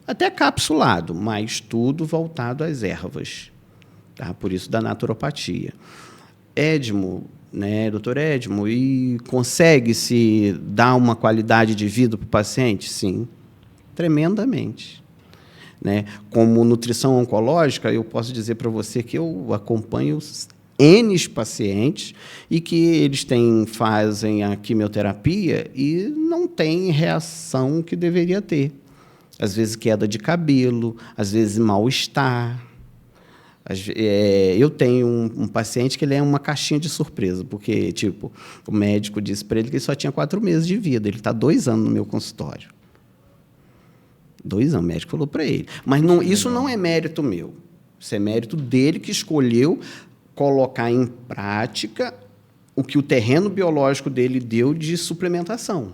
até capsulado, mas tudo voltado às ervas. Tá? Por isso da naturopatia. Edmo, né, doutor Edmo, e consegue-se dar uma qualidade de vida para o paciente? Sim, tremendamente. Né? Como nutrição oncológica, eu posso dizer para você que eu acompanho N pacientes e que eles fazem a quimioterapia e não têm reação que deveria ter. Às vezes queda de cabelo, às vezes mal-estar. Eu tenho um paciente que ele é uma caixinha de surpresa, porque o médico disse para ele que ele só tinha 4 meses de vida, ele está 2 anos no meu consultório. 2 anos, o médico falou para ele. Mas isso não é mérito meu. Isso é mérito dele, que escolheu colocar em prática o que o terreno biológico dele deu de suplementação.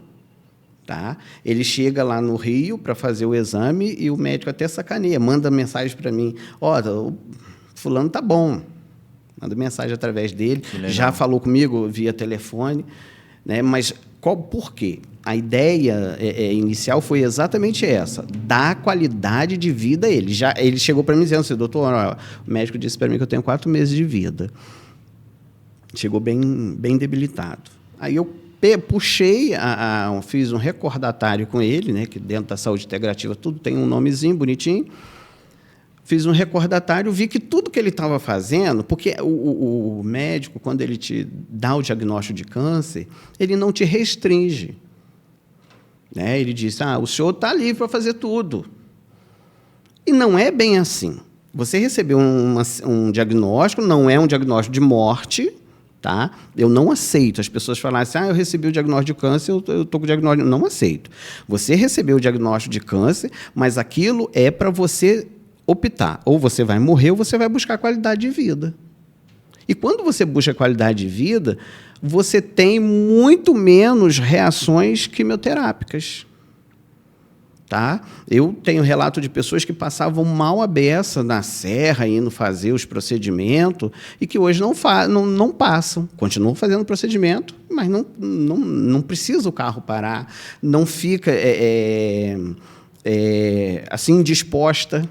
Tá? Ele chega lá no Rio para fazer o exame e o médico até sacaneia, manda mensagem para mim, o fulano tá bom, manda mensagem através dele, já falou comigo via telefone, né? Mas por quê? A ideia inicial foi exatamente essa, dar qualidade de vida a ele. Ele chegou para mim dizendo assim, doutor, o médico disse para mim que eu tenho 4 meses de vida. Chegou bem debilitado. Aí eu puxei, fiz um recordatário com ele, né, que dentro da saúde integrativa tudo tem um nomezinho bonitinho. Fiz um recordatário, vi que tudo que ele estava fazendo, porque o médico, quando ele te dá o diagnóstico de câncer, ele não te restringe. Né? Ele diz, o senhor está livre para fazer tudo. E não é bem assim. Você recebeu um diagnóstico, não é um diagnóstico de morte, tá? Eu não aceito. As pessoas falam assim, eu recebi o diagnóstico de câncer, eu estou com o diagnóstico. Não aceito. Você recebeu o diagnóstico de câncer, mas aquilo é para você optar. Ou você vai morrer ou você vai buscar qualidade de vida. E quando você busca qualidade de vida, você tem muito menos reações quimioterápicas. Tá? Eu tenho relato de pessoas que passavam mal a beça na serra, indo fazer os procedimentos, e que hoje não passam. Continuam fazendo o procedimento, mas não precisa o carro parar, não fica assim indisposta,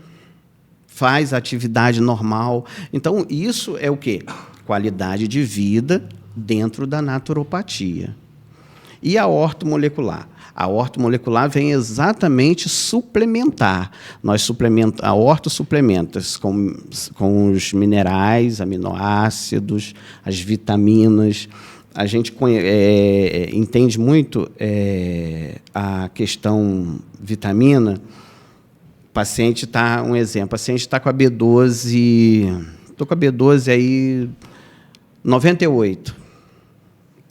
faz a atividade normal. Então, isso é o quê? Qualidade de vida dentro da naturopatia. E a ortomolecular? A ortomolecular vem exatamente suplementar. A orto suplementa com os minerais, aminoácidos, as vitaminas. A gente entende muito a questão vitamina. O paciente está, um exemplo, o paciente está com a B12, estou com a B12 aí 98.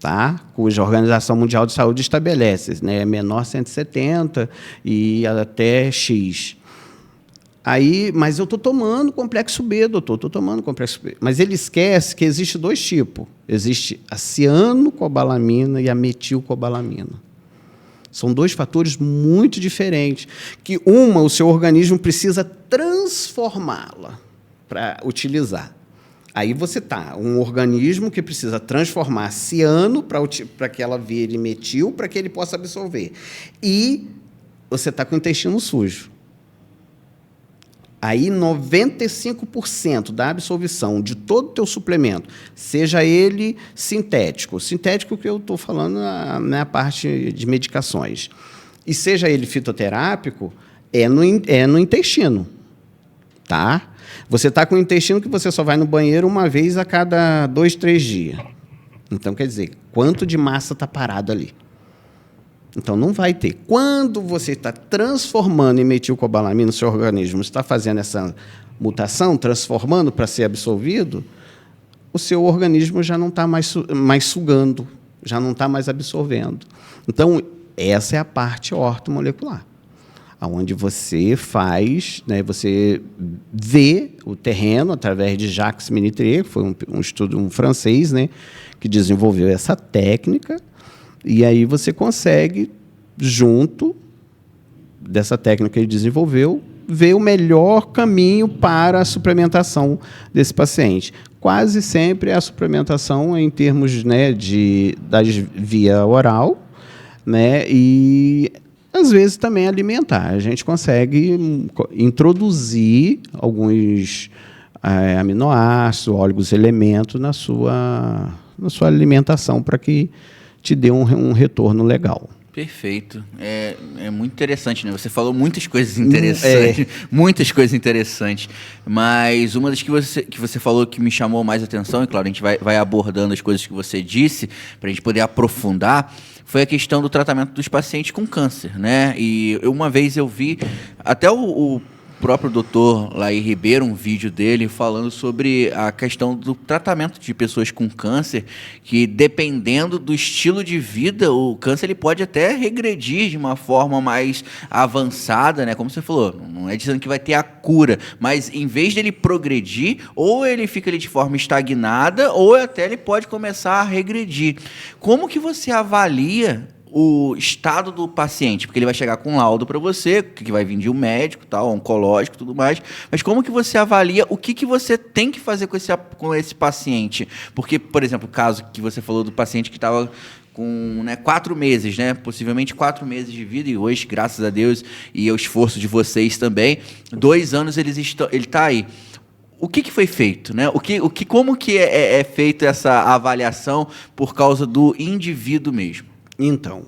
Tá? Cuja Organização Mundial de Saúde estabelece, né? Menor 170 e até X. Mas eu estou tomando complexo B, doutor, estou tomando complexo B. Mas ele esquece que existe 2 tipos. Existe a cianocobalamina e a metilcobalamina. São 2 fatores muito diferentes, que o seu organismo precisa transformá-la para utilizar. Aí você está um organismo que precisa transformar ciano para que ela vire metil, para que ele possa absorver. E você está com o intestino sujo. Aí 95% da absorção de todo o teu suplemento, seja ele sintético que eu estou falando na parte de medicações, e seja ele fitoterápico, é no intestino. Tá? Você está com o intestino que você só vai no banheiro uma vez a cada 2, 3 dias. Então, quer dizer, quanto de massa está parado ali? Então, não vai ter. Quando você está transformando em metilcobalamina, o seu organismo está fazendo essa mutação, transformando para ser absorvido, o seu organismo já não está mais sugando, já não está mais absorvendo. Então, essa é a parte ortomolecular, onde você faz, né, você vê o terreno através de Jacques Ménitrier, que foi um estudo francês, né, que desenvolveu essa técnica, e aí você consegue, junto dessa técnica que ele desenvolveu, ver o melhor caminho para a suplementação desse paciente. Quase sempre a suplementação em termos, né, da via oral, né, e às vezes também alimentar. A gente consegue introduzir alguns aminoácidos, óleos, elementos na sua alimentação para que te dê um retorno legal. Perfeito. É muito interessante, né? Você falou muitas coisas interessantes, muitas coisas interessantes, mas uma das que você falou que me chamou mais atenção, e claro, a gente vai abordando as coisas que você disse, para a gente poder aprofundar, foi a questão do tratamento dos pacientes com câncer, né? E uma vez eu vi, até o próprio doutor Laí Ribeiro, um vídeo dele falando sobre a questão do tratamento de pessoas com câncer, que dependendo do estilo de vida, o câncer ele pode até regredir de uma forma mais avançada, né? Como você falou, não é dizendo que vai ter a cura, mas em vez dele progredir, ou ele fica ali de forma estagnada, ou até ele pode começar a regredir. Como que você avalia o estado do paciente? Porque ele vai chegar com um laudo para você, que vai vir de um médico, tal, oncológico, tudo mais, mas como que você avalia o que você tem que fazer com esse paciente? Porque, por exemplo, o caso que você falou do paciente que estava com 4 meses, né? Possivelmente 4 meses de vida, e hoje, graças a Deus, e ao esforço de vocês também, 2 anos ele está aí. O que foi feito, né? Como que é feita essa avaliação por causa do indivíduo mesmo? Então,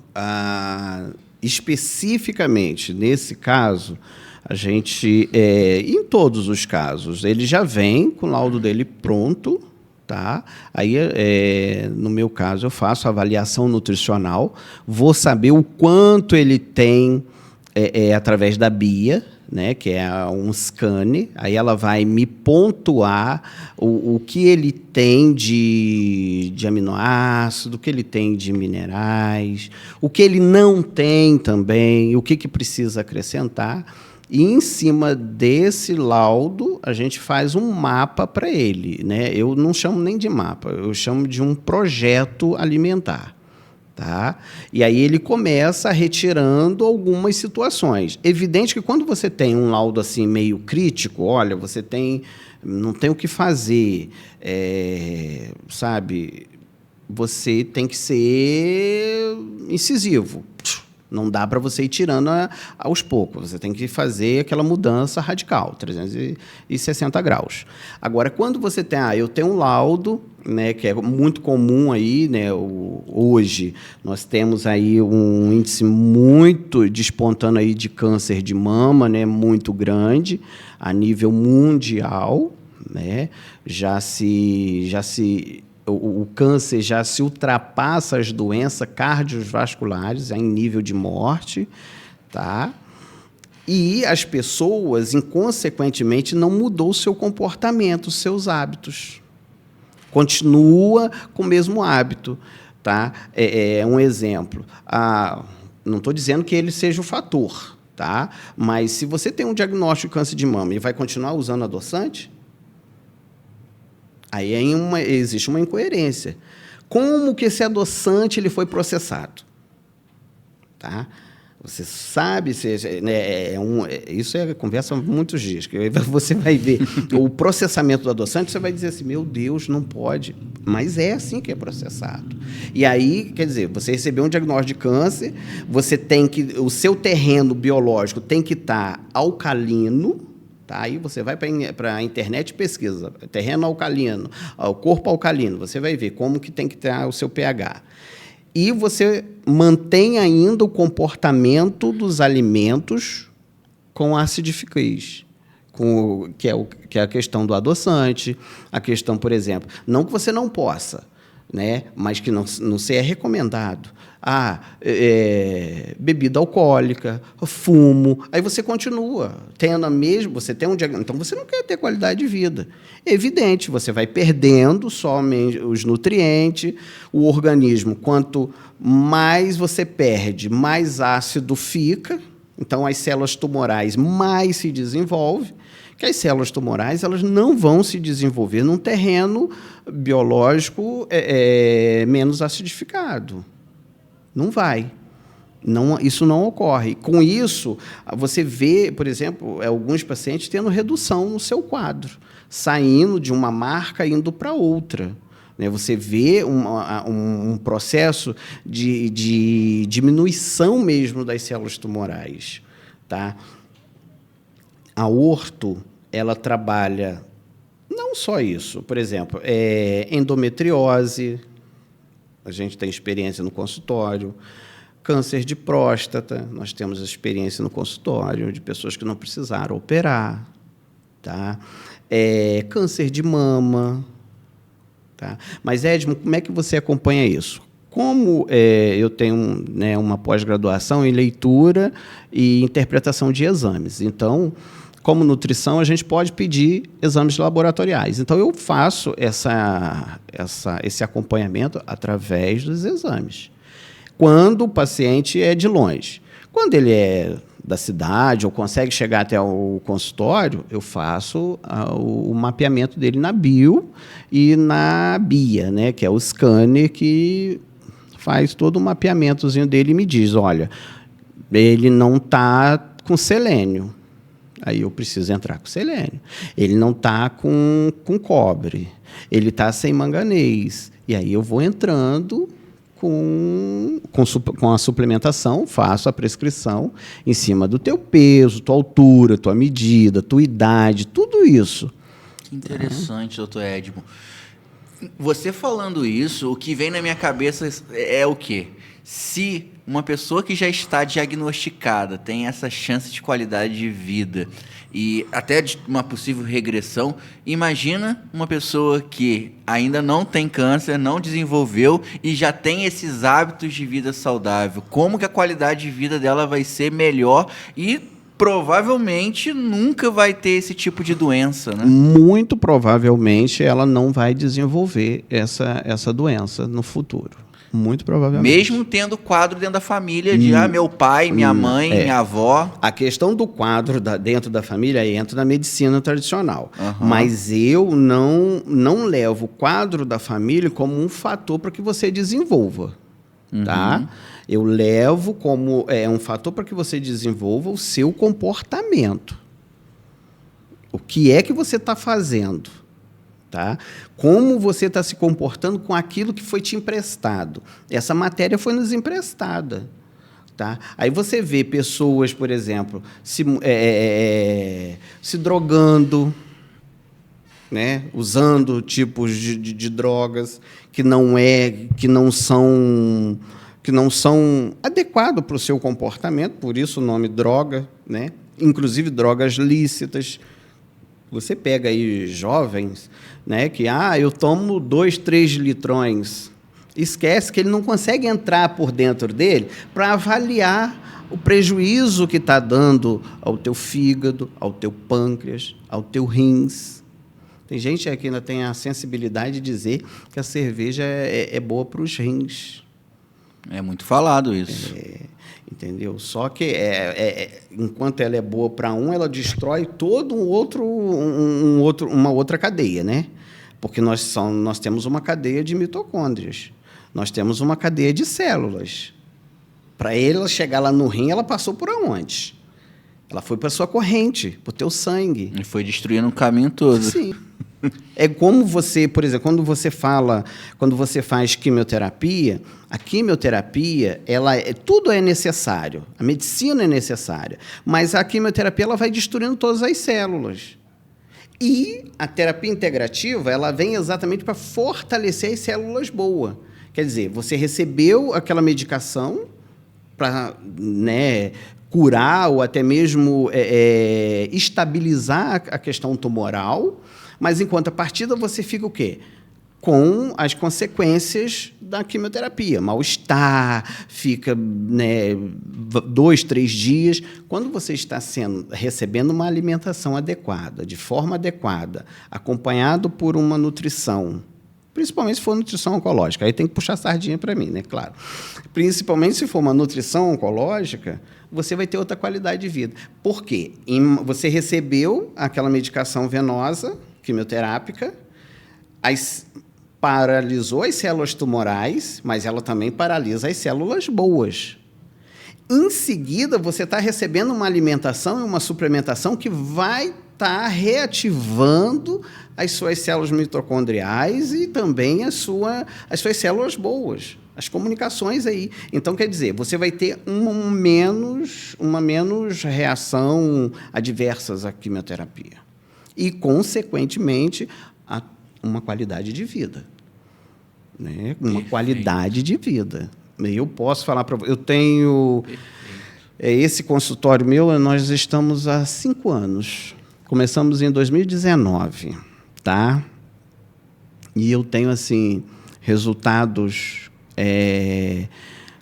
especificamente nesse caso, a gente, em todos os casos, ele já vem com o laudo dele pronto, tá? Aí, no meu caso, eu faço a avaliação nutricional, vou saber o quanto ele tem através da BIA, né, que é um scan, aí ela vai me pontuar o que ele tem de aminoácido, o que ele tem de minerais, o que ele não tem também, o que precisa acrescentar. E, em cima desse laudo, a gente faz um mapa para ele, né? Eu não chamo nem de mapa, eu chamo de um projeto alimentar. Tá? E aí ele começa retirando algumas situações. Evidente que quando você tem um laudo assim meio crítico, olha, você não tem o que fazer, sabe? Você tem que ser incisivo. Não dá para você ir tirando aos poucos. Você tem que fazer aquela mudança radical, 360 graus. Agora, quando você tem... eu tenho um laudo, né, que é muito comum aí, né, hoje, nós temos aí um índice muito despontando aí de câncer de mama, né, muito grande, a nível mundial, né, o câncer já se ultrapassa as doenças cardiovasculares em nível de morte, tá? E as pessoas, inconsequentemente, não mudou o seu comportamento, os seus hábitos. Continua com o mesmo hábito, tá? Um exemplo. Não estou dizendo que ele seja o fator, tá? Mas se você tem um diagnóstico de câncer de mama e vai continuar usando adoçante, aí existe uma incoerência. Como que esse adoçante ele foi processado? Tá? Você sabe, isso é conversa há muitos dias, que você vai ver o processamento do adoçante, você vai dizer assim, meu Deus, não pode. Mas é assim que é processado. E aí, quer dizer, você recebeu um diagnóstico de câncer, o seu terreno biológico tem que estar alcalino. Tá? Aí você vai para a internet e pesquisa, terreno alcalino, o corpo alcalino, você vai ver como que tem que ter o seu pH. E você mantém ainda o comportamento dos alimentos com acidificaz, que é a questão do adoçante, a questão, por exemplo, não que você não possa, né, mas que não é recomendado. Bebida alcoólica, fumo, aí você continua tendo a mesma, você tem um diagnóstico, então você não quer ter qualidade de vida. É evidente, você vai perdendo somente os nutrientes, o organismo, quanto mais você perde, mais ácido fica, então as células tumorais mais se desenvolvem, que as células tumorais elas não vão se desenvolver num terreno biológico menos acidificado. Não vai. Isso não ocorre. Com isso, você vê, por exemplo, alguns pacientes tendo redução no seu quadro, saindo de uma marca e indo para outra. Você vê um processo de diminuição mesmo das células tumorais. Tá? A orto, ela trabalha não só isso. Por exemplo, endometriose, a gente tem experiência no consultório. Câncer de próstata, nós temos experiência no consultório de pessoas que não precisaram operar. Tá? Câncer de mama. Tá? Mas, Edmo, como é que você acompanha isso? Como eu tenho uma pós-graduação em leitura e interpretação de exames. Então, como nutrição, a gente pode pedir exames laboratoriais. Então, eu faço esse acompanhamento através dos exames. Quando o paciente é de longe. Quando ele é da cidade ou consegue chegar até o consultório, eu faço o mapeamento dele na bio e na BIA, né, que é o scanner que faz todo o mapeamentozinho dele e me diz, olha, ele não está com selênio. Aí eu preciso entrar com selênio. Ele não está com cobre. Ele está sem manganês. E aí eu vou entrando com a suplementação, faço a prescrição em cima do teu peso, tua altura, tua medida, tua idade, tudo isso. Que interessante, doutor Edmo. Você falando isso, o que vem na minha cabeça é o quê? Se uma pessoa que já está diagnosticada tem essa chance de qualidade de vida e até de uma possível regressão, imagina uma pessoa que ainda não tem câncer, não desenvolveu e já tem esses hábitos de vida saudável. Como que a qualidade de vida dela vai ser melhor e provavelmente nunca vai ter esse tipo de doença, né? Muito provavelmente ela não vai desenvolver essa doença no futuro. Muito provavelmente. Mesmo tendo quadro dentro da família de meu pai, minha mãe, minha avó. A questão do quadro dentro da família entra na medicina tradicional. Mas eu não levo o quadro da família como um fator para que você desenvolva. Tá? Eu levo como um fator para que você desenvolva o seu comportamento. O que é que você está fazendo? Tá? Como você está se comportando com aquilo que foi te emprestado. Essa matéria foi nos emprestada. Tá? Aí você vê pessoas, por exemplo, se drogando, né? Usando tipos de drogas que não são adequados para o seu comportamento, por isso o nome droga, né? Inclusive drogas lícitas. Você pega aí jovens, né, que eu tomo 2, 3 litrões. Esquece que ele não consegue entrar por dentro dele para avaliar o prejuízo que está dando ao teu fígado, ao teu pâncreas, ao teu rins. Tem gente que ainda tem a sensibilidade de dizer que a cerveja é boa para os rins. É muito falado isso. Entendeu? Só que enquanto ela é boa para ela destrói todo uma outra cadeia, né? Porque nós temos uma cadeia de mitocôndrias, nós temos uma cadeia de células. Para ela chegar lá no rim, ela passou por onde? Ela foi para a sua corrente, para o teu sangue. E foi destruindo o caminho todo. Sim. É como você, por exemplo, quando você faz quimioterapia, a quimioterapia, tudo é necessário, a medicina é necessária, mas a quimioterapia ela vai destruindo todas as células. E a terapia integrativa, ela vem exatamente para fortalecer as células boas. Quer dizer, você recebeu aquela medicação para, né, curar ou até mesmo estabilizar a questão tumoral, mas, em contrapartida, você fica o quê? Com as consequências da quimioterapia. Mal-estar, fica 2, 3 dias. Quando você está recebendo uma alimentação adequada, de forma adequada, acompanhado por uma nutrição, principalmente se for nutrição oncológica, aí tem que puxar a sardinha para mim, né? Claro. Principalmente se for uma nutrição oncológica, você vai ter outra qualidade de vida. Por quê? Você recebeu aquela medicação venosa, quimioterápica, paralisou as células tumorais, mas ela também paralisa as células boas. Em seguida, você está recebendo uma alimentação e uma suplementação que vai estar reativando as suas células mitocondriais e também as suas células boas, as comunicações aí. Então, quer dizer, você vai ter uma menos reação adversas à quimioterapia. E, consequentemente, uma qualidade de vida. Né? Uma qualidade de vida. Eu posso falar para você, eu tenho... esse consultório meu, nós estamos há 5 anos. Começamos em 2019, tá? E eu tenho, assim, resultados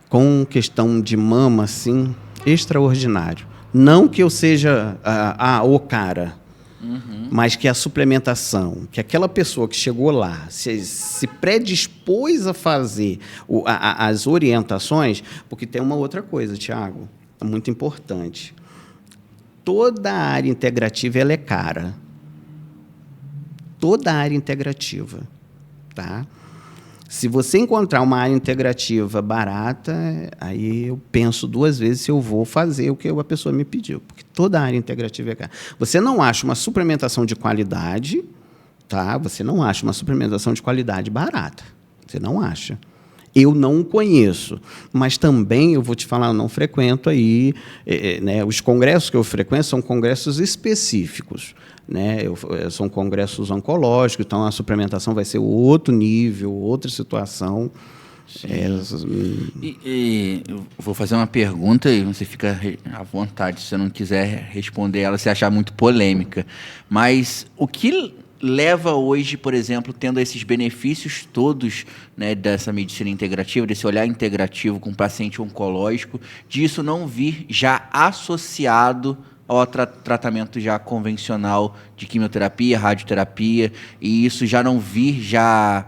com questão de mama, assim, extraordinário. Não que eu seja o cara, mas que a suplementação, que aquela pessoa que chegou lá se predispôs a fazer as orientações, porque tem uma outra coisa, Tiago, muito importante. Toda a área integrativa ela é cara. Toda a área integrativa. Tá? Se você encontrar uma área integrativa barata, aí eu penso 2 vezes se eu vou fazer o que a pessoa me pediu, porque toda a área integrativa é cara. Você não acha uma suplementação de qualidade, tá? Você não acha uma suplementação de qualidade barata. Você não acha. Eu não conheço, mas também eu vou te falar, eu não frequento aí, né? Os congressos que eu frequento são congressos específicos, né? São congressos oncológicos, então a suplementação vai ser outro nível, outra situação. Eu vou fazer uma pergunta e você fica à vontade se você não quiser responder ela, se achar muito polêmica. Mas o que leva hoje, por exemplo, tendo esses benefícios todos, né, dessa medicina integrativa, desse olhar integrativo com o paciente oncológico, disso não vir já associado ao tratamento já convencional de quimioterapia, radioterapia, e isso já não vir já,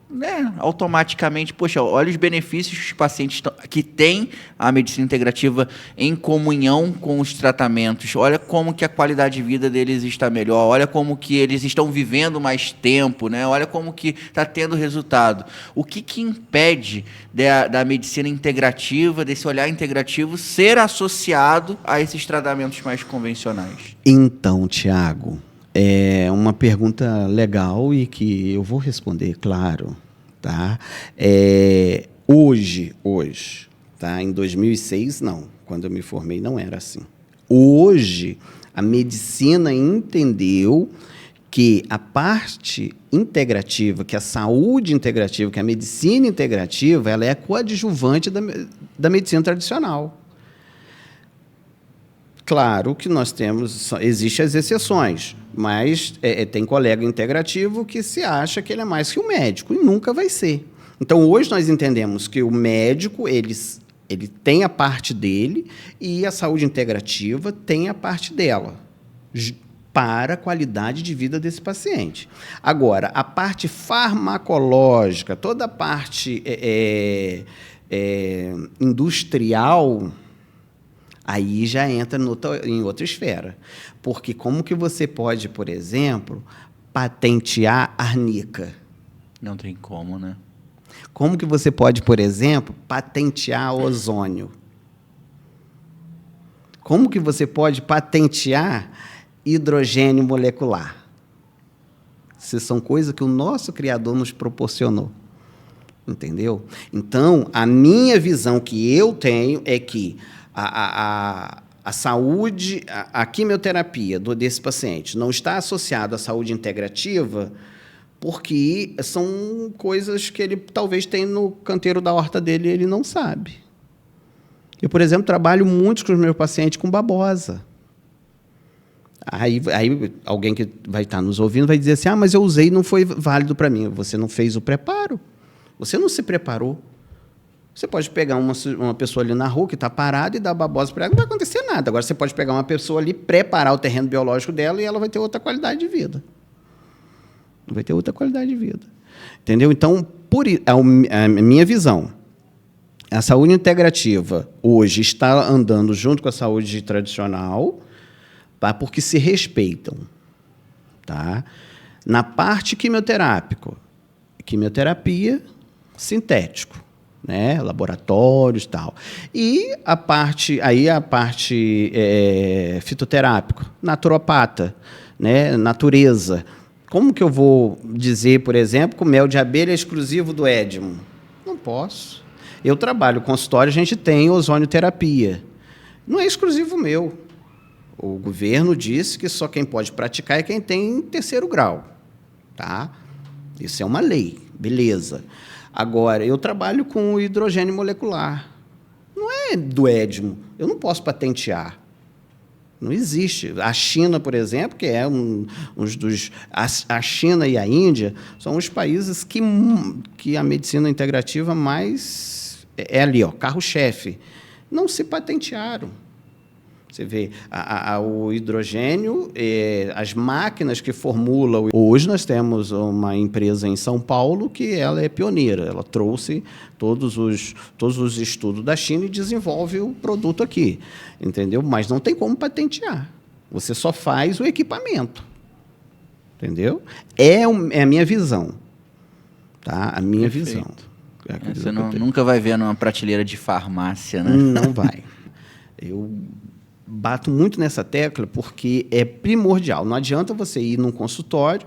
né, automaticamente, poxa, olha os benefícios que os pacientes que têm a medicina integrativa em comunhão com os tratamentos, olha como que a qualidade de vida deles está melhor, olha como que eles estão vivendo mais tempo, né? Olha como que está tendo resultado. O que impede da medicina integrativa, desse olhar integrativo, ser associado a esses tratamentos mais convencionais? Então, Tiago, é uma pergunta legal e que eu vou responder, claro. Tá? Hoje, tá? Em 2006, não. Quando eu me formei, não era assim. Hoje, a medicina entendeu que a parte integrativa, que a saúde integrativa, que a medicina integrativa, ela é coadjuvante da medicina tradicional. Claro que nós temos, existem as exceções, mas tem colega integrativo que se acha que ele é mais que o médico, e nunca vai ser. Então, hoje nós entendemos que o médico, ele tem a parte dele, e a saúde integrativa tem a parte dela, para a qualidade de vida desse paciente. Agora, a parte farmacológica, toda a parte industrial, aí já entra em outra esfera. Porque como que você pode, por exemplo, patentear arnica? Não tem como, né? Como que você pode, por exemplo, patentear ozônio? Como que você pode patentear hidrogênio molecular? Essas são coisas que o nosso Criador nos proporcionou. Entendeu? Então, a minha visão que eu tenho é que a saúde, a quimioterapia desse paciente não está associada à saúde integrativa porque são coisas que ele talvez tenha no canteiro da horta dele e ele não sabe. Eu, por exemplo, trabalho muito com os meus pacientes com babosa. Aí alguém que vai estar nos ouvindo vai dizer assim, mas eu usei e não foi válido para mim. Você não fez o preparo. Você não se preparou. Você pode pegar uma pessoa ali na rua que está parada e dar babosa para ela, não vai acontecer nada. Agora, você pode pegar uma pessoa ali, preparar o terreno biológico dela e ela vai ter outra qualidade de vida. Vai ter outra qualidade de vida. Entendeu? Então, a minha visão, a saúde integrativa hoje está andando junto com a saúde tradicional, tá? Porque se respeitam. Tá? Na parte quimioterapia sintético, né? Laboratórios e tal. E a parte fitoterápica, naturopata, né? Natureza. Como que eu vou dizer, por exemplo, que o mel de abelha é exclusivo do Edmo? Não posso. Eu trabalho com consultório, a gente tem ozonioterapia. Não é exclusivo meu. O governo disse que só quem pode praticar é quem tem 3º grau. Tá? Isso é uma lei, beleza. Agora, eu trabalho com hidrogênio molecular. Não é do Edmo. Eu não posso patentear. Não existe. A China, por exemplo, que é a China e a Índia são os países que a medicina integrativa mais é ali, ó, carro-chefe. Não se patentearam. Você vê o hidrogênio, as máquinas que formulam. Hoje nós temos uma empresa em São Paulo que ela é pioneira. Ela trouxe todos os estudos da China e desenvolve o produto aqui, entendeu? Mas não tem como patentear. Você só faz o equipamento, entendeu? É a minha visão, tá? A minha visão. Você nunca vai ver numa prateleira de farmácia, né? Não vai. Eu bato muito nessa tecla porque é primordial. Não adianta você ir num consultório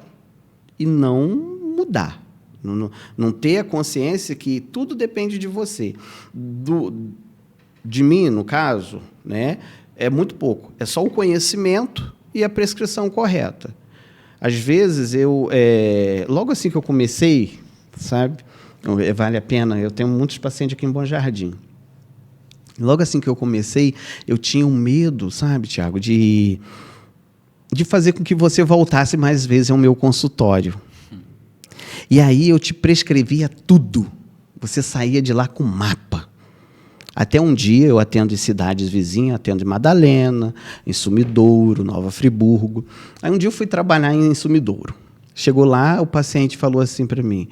e não mudar. Não ter a consciência que tudo depende de você. De mim, no caso, né, é muito pouco. É só o conhecimento e a prescrição correta. Às vezes, logo assim que eu comecei, sabe, vale a pena, eu tenho muitos pacientes aqui em Bom Jardim. Logo assim que eu comecei, eu tinha um medo, sabe, Tiago, de fazer com que você voltasse mais vezes ao meu consultório. E aí eu te prescrevia tudo. Você saía de lá com mapa. Até um dia eu atendo em cidades vizinhas, atendo em Madalena, em Sumidouro, Nova Friburgo. Aí um dia eu fui trabalhar em Sumidouro. Chegou lá, o paciente falou assim para mim,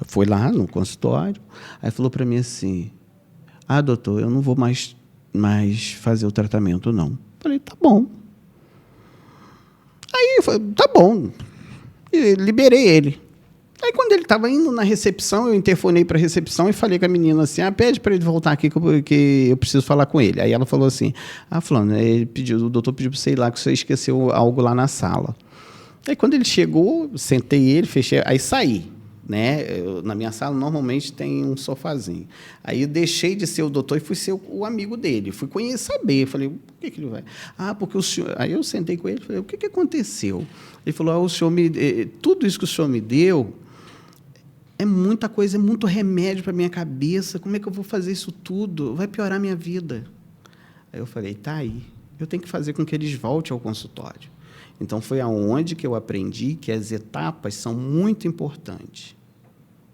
foi lá no consultório, aí falou para mim assim, doutor, eu não vou mais fazer o tratamento, não. Falei, tá bom. Aí, tá bom. E liberei ele. Aí, quando ele estava indo na recepção, eu interfonei para a recepção e falei com a menina assim, pede para ele voltar aqui que eu preciso falar com ele. Aí ela falou assim, fulano, o doutor pediu para você ir lá que você esqueceu algo lá na sala. Aí, quando ele chegou, sentei ele, fechei, aí saí. Né? Na minha sala, normalmente, tem um sofazinho. Aí, eu deixei de ser o doutor e fui ser o amigo dele. Fui saber. Falei, por que ele vai? Porque o senhor... Aí, eu sentei com ele e falei, o que aconteceu? Ele falou, o senhor tudo isso que o senhor me deu é muita coisa, é muito remédio para a minha cabeça. Como é que eu vou fazer isso tudo? Vai piorar a minha vida. Aí, eu falei, tá aí. Eu tenho que fazer com que eles voltem ao consultório. Então, foi aonde que eu aprendi que as etapas são muito importantes.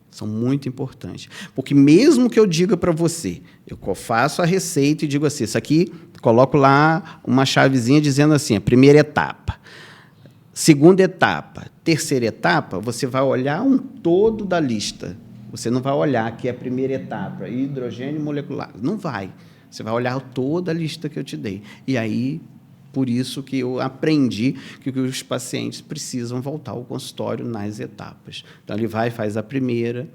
São muito importantes. Porque mesmo que eu diga para você, eu faço a receita e digo assim, isso aqui, coloco lá uma chavezinha dizendo assim, a primeira etapa, segunda etapa, terceira etapa, você vai olhar um todo da lista. Você não vai olhar que é a primeira etapa, hidrogênio molecular. Não vai. Você vai olhar toda a lista que eu te dei. E aí... Por isso que eu aprendi que os pacientes precisam voltar ao consultório nas etapas. Então, ele faz a primeira,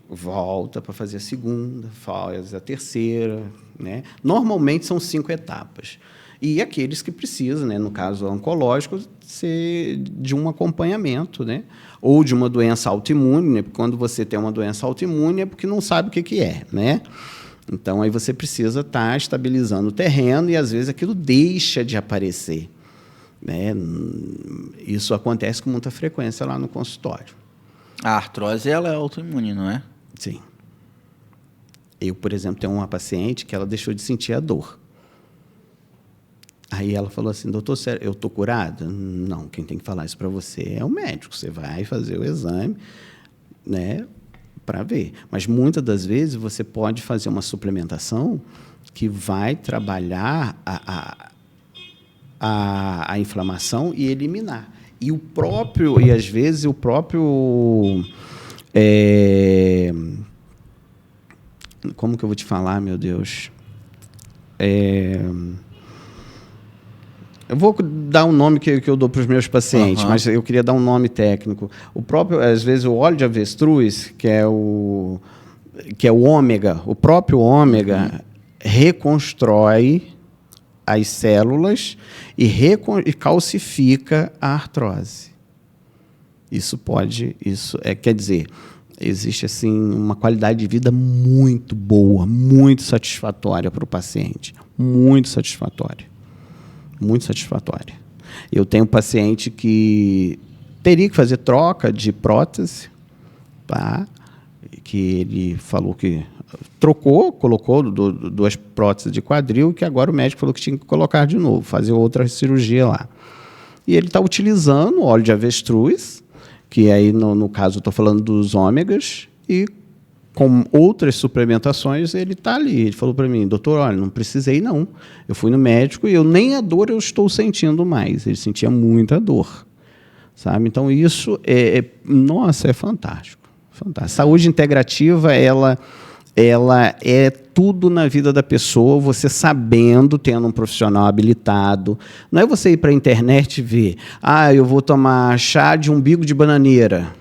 volta para fazer a segunda, faz a terceira. Né? Normalmente, são 5 etapas. E aqueles que precisam, né? No caso oncológico, ser de um acompanhamento, né? Ou de uma doença autoimune. Né? Porque quando você tem uma doença autoimune, é porque não sabe o que é, né? Então, aí você precisa estar estabilizando o terreno e, às vezes, aquilo deixa de aparecer. Né? Isso acontece com muita frequência lá no consultório. A artrose, ela é autoimune, não é? Sim. Eu, por exemplo, tenho uma paciente que ela deixou de sentir a dor. Aí ela falou assim, doutor, eu estou curada? Não, quem tem que falar isso para você é o médico. Você vai fazer o exame, né? Para ver. Mas, muitas das vezes, você pode fazer uma suplementação que vai trabalhar a inflamação e eliminar. E, às vezes, o próprio... como que eu vou te falar, meu Deus? Eu vou dar um nome que eu dou para os meus pacientes, mas eu queria dar um nome técnico. Às vezes, o óleo de avestruz, que é o ômega, o próprio ômega reconstrói as células e calcifica a artrose. Quer dizer, existe assim uma qualidade de vida muito boa, muito satisfatória para o paciente, muito satisfatória. Muito satisfatória. Eu tenho um paciente que teria que fazer troca de prótese, tá? Que ele falou que colocou 2 próteses de quadril, que agora o médico falou que tinha que colocar de novo, fazer outra cirurgia lá. E ele está utilizando óleo de avestruz, que aí, no caso, eu estou falando dos ômegas, e com outras suplementações, ele está ali. Ele falou para mim, doutor, olha, não precisei não. Eu fui no médico e nem a dor eu estou sentindo mais. Ele sentia muita dor, sabe? Então, isso nossa, é fantástico. Fantástico. Saúde integrativa, ela é tudo na vida da pessoa, você sabendo, tendo um profissional habilitado. Não é você ir para a internet e ver, eu vou tomar chá de umbigo de bananeira.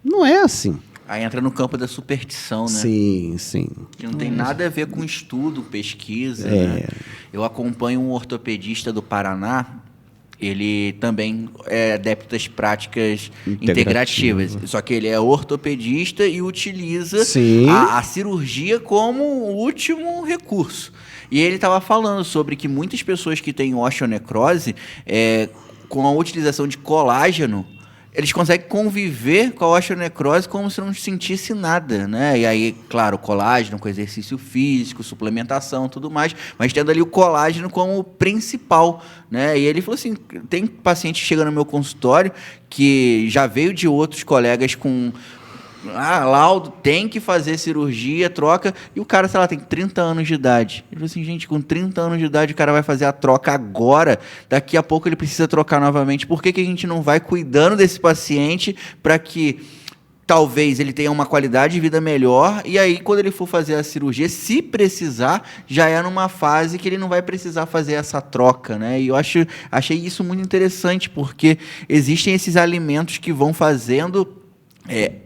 Não é assim. Aí entra no campo da superstição, né? Sim, sim. Que não tem nada a ver com estudo, pesquisa. Né? Eu acompanho um ortopedista do Paraná, ele também é adepto das práticas integrativas. Só que ele é ortopedista e utiliza a cirurgia como o último recurso. E ele estava falando sobre que muitas pessoas que têm osteonecrose, com a utilização de colágeno, eles conseguem conviver com a osteonecrose como se não sentisse nada, né? E aí, claro, colágeno com exercício físico, suplementação, tudo mais, mas tendo ali o colágeno como principal, né? E ele falou assim, tem paciente que chega no meu consultório que já veio de outros colegas com... laudo, tem que fazer cirurgia, troca, e o cara, sei lá, tem 30 anos de idade. Ele falou assim, gente, com 30 anos de idade o cara vai fazer a troca agora, daqui a pouco ele precisa trocar novamente. Por que a gente não vai cuidando desse paciente para que talvez ele tenha uma qualidade de vida melhor, e aí quando ele for fazer a cirurgia, se precisar, já é numa fase que ele não vai precisar fazer essa troca, né? E eu achei isso muito interessante, porque existem esses alimentos que vão fazendo...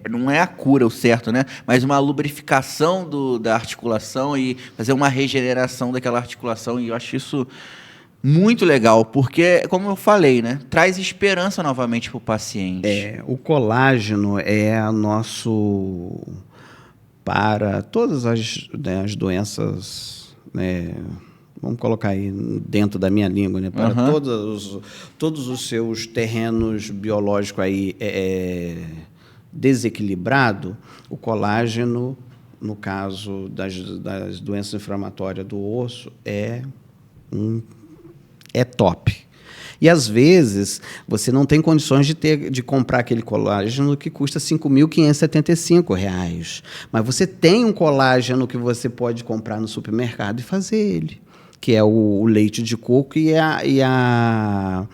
não é a cura o certo, né? Mas uma lubrificação da articulação e fazer uma regeneração daquela articulação. E eu acho isso muito legal, porque, como eu falei, né? Traz esperança novamente para o paciente. O colágeno é nosso... Para todas as doenças... vamos colocar aí dentro da minha língua, né? Para todos os seus terrenos biológicos aí... desequilibrado, o colágeno, no caso das doenças inflamatórias do osso, é top. E, às vezes, você não tem condições de comprar aquele colágeno que custa R$ 5.575, mas você tem um colágeno que você pode comprar no supermercado e fazer ele, que é o leite de coco e a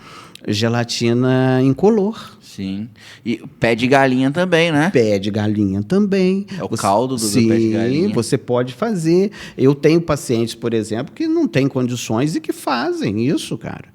gelatina incolor. Sim. E pé de galinha também, né? Pé de galinha também. É o caldo do pé de galinha. Sim, você pode fazer. Eu tenho pacientes, por exemplo, que não têm condições e que fazem isso, cara.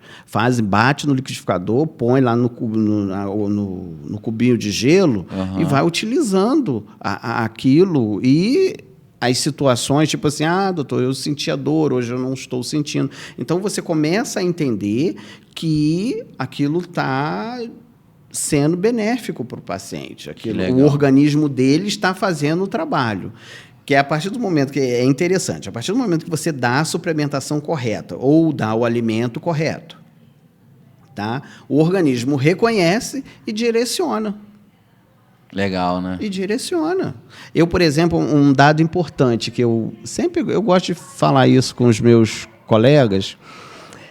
Bate no liquidificador, põe lá no cubinho de gelo e vai utilizando aquilo. E as situações, tipo assim, doutor, eu sentia dor, hoje eu não estou sentindo. Então, você começa a entender que aquilo está... sendo benéfico para o paciente. O organismo dele está fazendo o trabalho. Que é a partir do momento que é interessante, a partir do momento que você dá a suplementação correta ou dá o alimento correto, tá? O organismo reconhece e direciona. Legal, né? E direciona. Eu, por exemplo, um dado importante que eu gosto de falar isso com os meus colegas,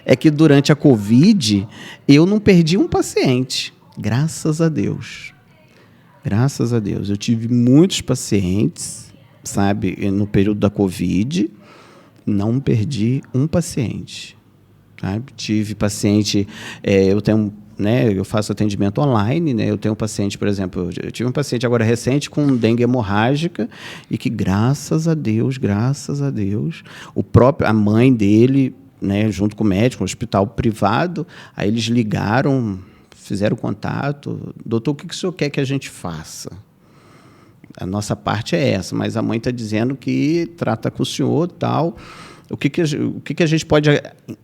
é que durante a Covid eu não perdi um paciente. Graças a Deus. Graças a Deus. Eu tive muitos pacientes, sabe, no período da Covid, não perdi um paciente. Sabe? Tive paciente, eu faço atendimento online, né? Eu tenho um paciente, por exemplo, eu tive um paciente agora recente com dengue hemorrágica e que, graças a Deus, a mãe dele, né, junto com o médico, um hospital privado, aí eles ligaram, fizeram contato. Doutor, o que o senhor quer que a gente faça? A nossa parte é essa, mas a mãe está dizendo que trata com o senhor e tal. O que a gente pode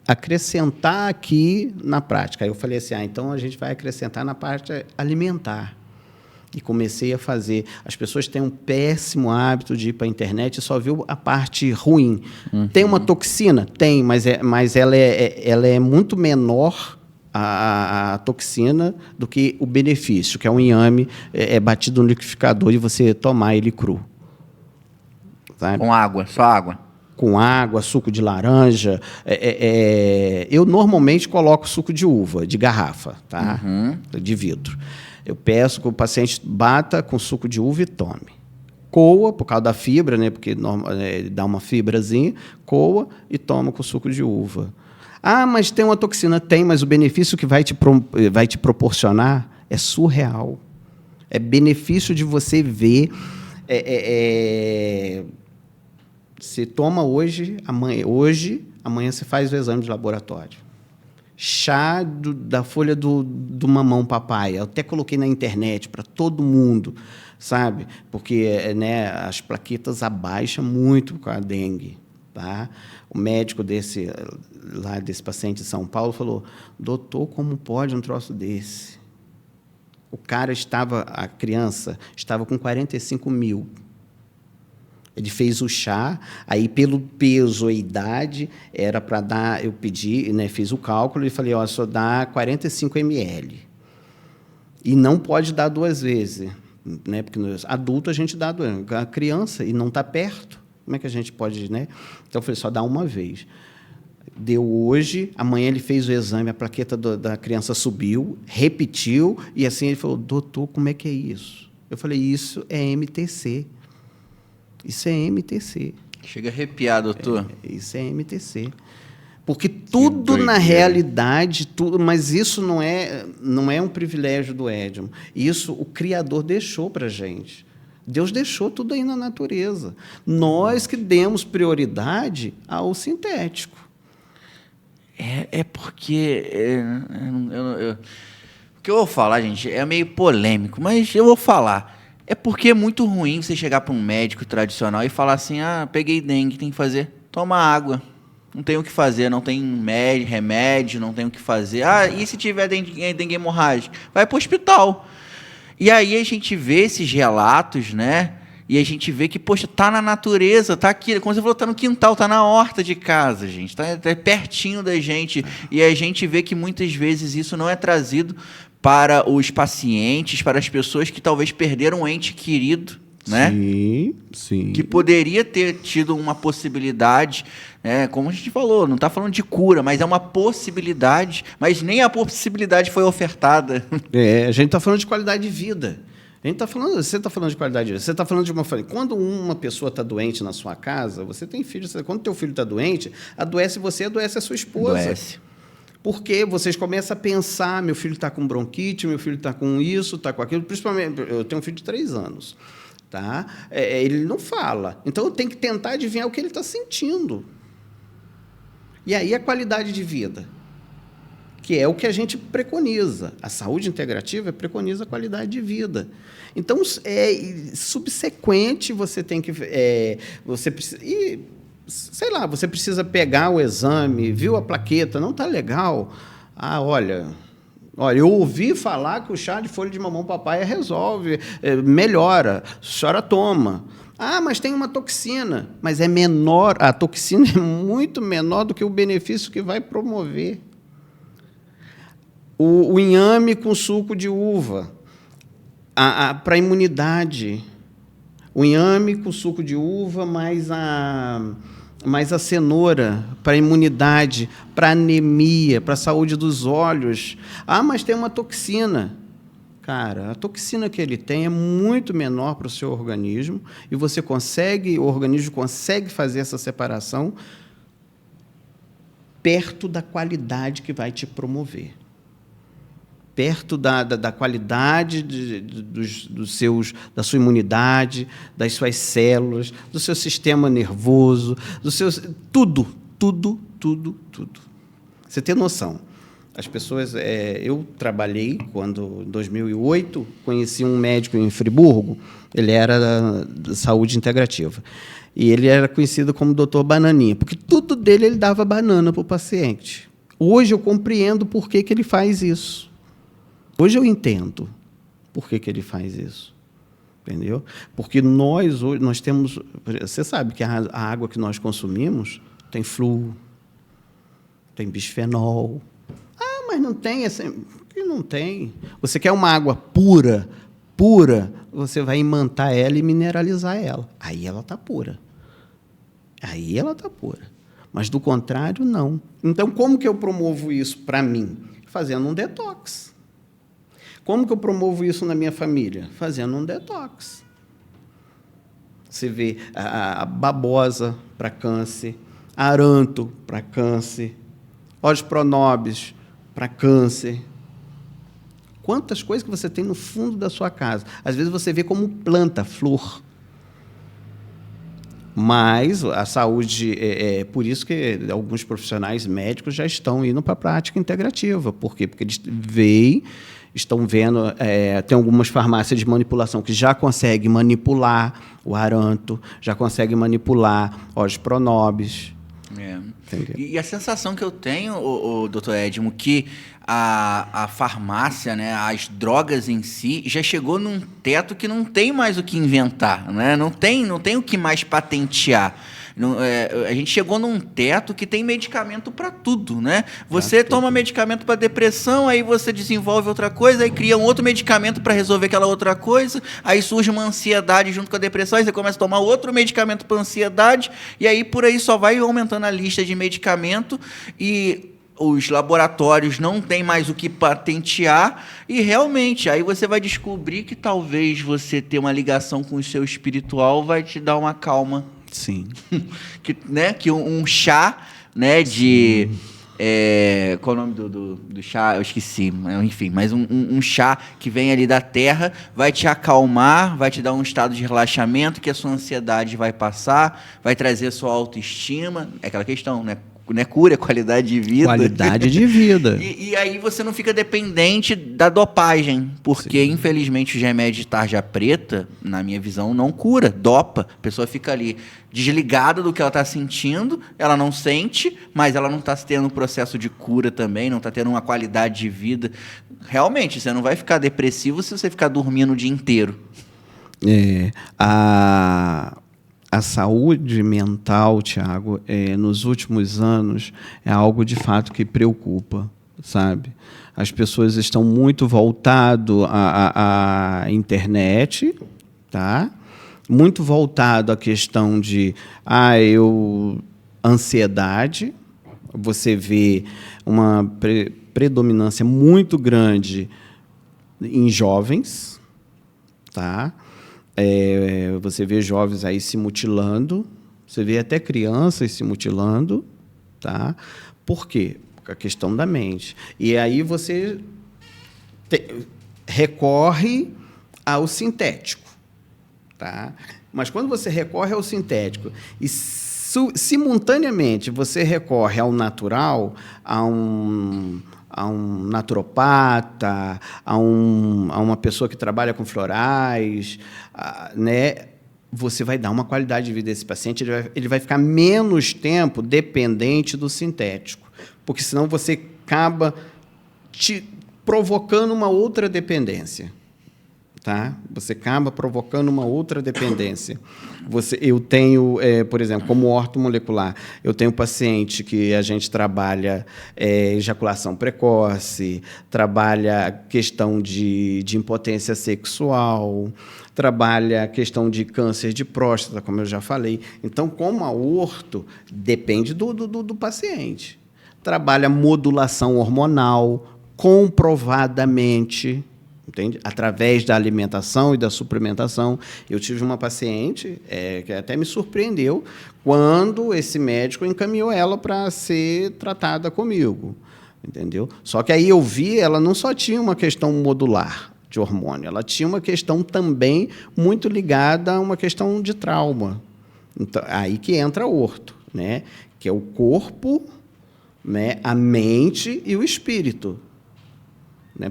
acrescentar aqui na prática? Aí eu falei assim, então a gente vai acrescentar na parte alimentar. E comecei a fazer. As pessoas têm um péssimo hábito de ir para a internet e só viu a parte ruim. Tem uma toxina? Tem, mas ela é muito menor, a toxina, do que o benefício, que é um inhame batido no liquidificador e você tomar ele cru. Sabe? Com água, só água? Com água, suco de laranja. Eu normalmente coloco suco de uva, de garrafa, tá? De vidro. Eu peço que o paciente bata com suco de uva e tome. coa, por causa da fibra, né? Porque dá uma fibrazinha, coa e toma com suco de uva. Ah, mas tem uma toxina? Tem, mas o benefício que vai te proporcionar é surreal. É benefício de você ver. Você toma hoje, amanhã você faz o exame de laboratório. Chá da folha do mamão papai. Eu até coloquei na internet para todo mundo, sabe? Porque, né, as plaquetas abaixam muito com a dengue. Tá? O médico desse paciente de São Paulo falou: doutor, como pode um troço desse? A criança estava com 45 mil. Ele fez o chá, aí pelo peso, a idade, era para dar, eu pedi, né, fiz o cálculo e falei, só dá 45 ml. E não pode dar 2 vezes, né, porque no adulto a gente dá 2, a criança, e não está perto, como é que a gente pode, né? Então eu falei, só dá uma vez. Deu hoje, amanhã ele fez o exame, a plaqueta da criança subiu, repetiu, e assim ele falou, doutor, como é que é isso? Eu falei, isso é MTC. Isso é MTC. Chega a arrepiar, doutor. Isso é MTC. Porque tudo, na realidade, mas isso não é um privilégio do Edmo. Isso o Criador deixou para a gente. Deus deixou tudo aí na natureza. Nós que demos prioridade ao sintético. Porque... o que eu vou falar, gente, é meio polêmico, mas eu vou falar. É porque é muito ruim você chegar para um médico tradicional e falar assim, peguei dengue, tem que fazer, toma água. Não tem o que fazer, não tem remédio, não tem o que fazer. E se tiver dengue hemorrágica? Vai para o hospital. E aí a gente vê esses relatos, né? E a gente vê que, poxa, tá na natureza, tá aqui, como você falou, tá no quintal, tá na horta de casa, gente, tá pertinho da gente. E a gente vê que muitas vezes isso não é trazido para os pacientes, para as pessoas que talvez perderam um ente querido, né? Sim. Que poderia ter tido uma possibilidade, né? Como a gente falou, não está falando de cura, mas é uma possibilidade, mas nem a possibilidade foi ofertada. A gente está falando de qualidade de vida. Você está falando de qualidade de vida. Você está falando de uma família. Quando uma pessoa está doente na sua casa, você tem filho. Quando teu filho está doente, adoece você, adoece a sua esposa. Adoece. Porque vocês começam a pensar, meu filho está com bronquite, meu filho está com isso, está com aquilo. Principalmente, eu tenho um filho de 3 anos. Tá? Ele não fala. Então, eu tenho que tentar adivinhar o que ele está sentindo. E aí, a qualidade de vida, que é o que a gente preconiza. A saúde integrativa preconiza a qualidade de vida. Então, subsequente, você tem que... você precisa... sei lá, você precisa pegar o exame, viu a plaqueta, não está legal. Olha, eu ouvi falar que o chá de folha de mamão papaya resolve, melhora, a senhora toma. Mas tem uma toxina, mas é menor, a toxina é muito menor do que o benefício que vai promover. O inhame com suco de uva, para a imunidade. O inhame com suco de uva, mais a cenoura, para a imunidade, para a anemia, para a saúde dos olhos. Mas tem uma toxina. Cara, a toxina que ele tem é muito menor para o seu organismo e o organismo consegue fazer essa separação perto da qualidade que vai te promover. Perto da qualidade da sua imunidade, das suas células, do seu sistema nervoso, tudo. Você tem noção. As pessoas... eu trabalhei, em 2008, conheci um médico em Friburgo, ele era da saúde integrativa, e ele era conhecido como Dr. Bananinha, porque tudo dele ele dava banana para o paciente. Hoje eu compreendo por que ele faz isso. Hoje eu entendo por que ele faz isso, entendeu? Porque nós temos... Você sabe que a água que nós consumimos tem flúor, tem bisfenol. Mas não tem... Não tem. Você quer uma água pura, você vai imantar ela e mineralizar ela. Aí ela está pura. Mas, do contrário, não. Então, como que eu promovo isso para mim? Fazendo um detox. Como que eu promovo isso na minha família? Fazendo um detox. Você vê a babosa para câncer, aranto para câncer, Os pronobis para câncer. Quantas coisas que você tem no fundo da sua casa. Às vezes você vê como planta, flor. Mas a saúde, por isso que alguns profissionais médicos já estão indo para a prática integrativa. Por quê? Porque eles estão vendo, tem algumas farmácias de manipulação que já conseguem manipular o aranto, já conseguem manipular os pronobis. E a sensação que eu tenho, doutor Edmo, que a farmácia, né, as drogas em si, já chegou num teto que não tem mais o que inventar, né? Não tem o que mais patentear. A gente chegou num teto que tem medicamento para tudo, né? Você toma medicamento para depressão, aí você desenvolve outra coisa, aí cria um outro medicamento para resolver aquela outra coisa, aí surge uma ansiedade junto com a depressão, aí você começa a tomar outro medicamento para ansiedade, e aí por aí só vai aumentando a lista de medicamento e os laboratórios não têm mais o que patentear e realmente aí você vai descobrir que talvez você ter uma ligação com o seu espiritual vai te dar uma calma. Sim. que um chá, né, de... qual é o nome do chá? Eu esqueci. Enfim, mas um chá que vem ali da terra vai te acalmar, vai te dar um estado de relaxamento, que a sua ansiedade vai passar, vai trazer a sua autoestima. É aquela questão, né? Não é cura, é qualidade de vida. Qualidade de vida. E aí você não fica dependente da dopagem, porque, infelizmente, os remédios de tarja preta, na minha visão, não cura, dopa. A pessoa fica ali desligada do que ela está sentindo, ela não sente, mas ela não está tendo um processo de cura também, não está tendo uma qualidade de vida. Realmente, você não vai ficar depressivo se você ficar dormindo o dia inteiro. A saúde mental, Tiago, nos últimos anos, é algo de fato que preocupa, sabe? As pessoas estão muito voltadas à internet, tá? Muito voltado à questão de ansiedade. Você vê uma predominância muito grande em jovens, tá? Você vê jovens aí se mutilando, você vê até crianças se mutilando, tá? Por quê? A questão da mente. E aí você recorre ao sintético, tá? Mas quando você recorre ao sintético e simultaneamente você recorre ao natural, a um naturopata, a uma pessoa que trabalha com florais, né? Você vai dar uma qualidade de vida a esse paciente, ele vai ficar menos tempo dependente do sintético, porque senão você acaba te provocando uma outra dependência. Tá? Você acaba provocando uma outra dependência. Eu tenho, por exemplo, como ortomolecular, eu tenho paciente que a gente trabalha ejaculação precoce, trabalha questão de impotência sexual, trabalha questão de câncer de próstata, como eu já falei. Então, como a orto, depende do paciente. Trabalha modulação hormonal, comprovadamente, entende? Através da alimentação e da suplementação. Eu tive uma paciente que até me surpreendeu quando esse médico encaminhou ela para ser tratada comigo, entendeu? Só que aí eu vi, ela não só tinha uma questão modular de hormônio, ela tinha uma questão também muito ligada a uma questão de trauma. Então, aí que entra o orto, né? Que é o corpo, né? A mente e o espírito.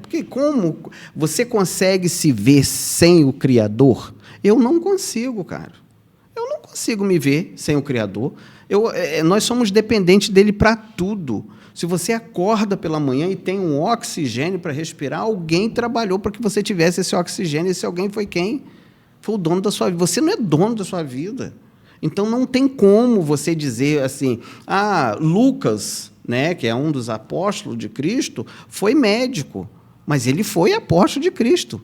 Porque como você consegue se ver sem o Criador? Eu não consigo, cara. Eu não consigo me ver sem o Criador. Nós somos dependentes dele para tudo. Se você acorda pela manhã e tem um oxigênio para respirar, alguém trabalhou para que você tivesse esse oxigênio. Esse alguém foi quem? Foi o dono da sua vida. Você não é dono da sua vida. Então, não tem como você dizer assim, Lucas, né, que é um dos apóstolos de Cristo, foi médico. Mas ele foi apóstolo de Cristo.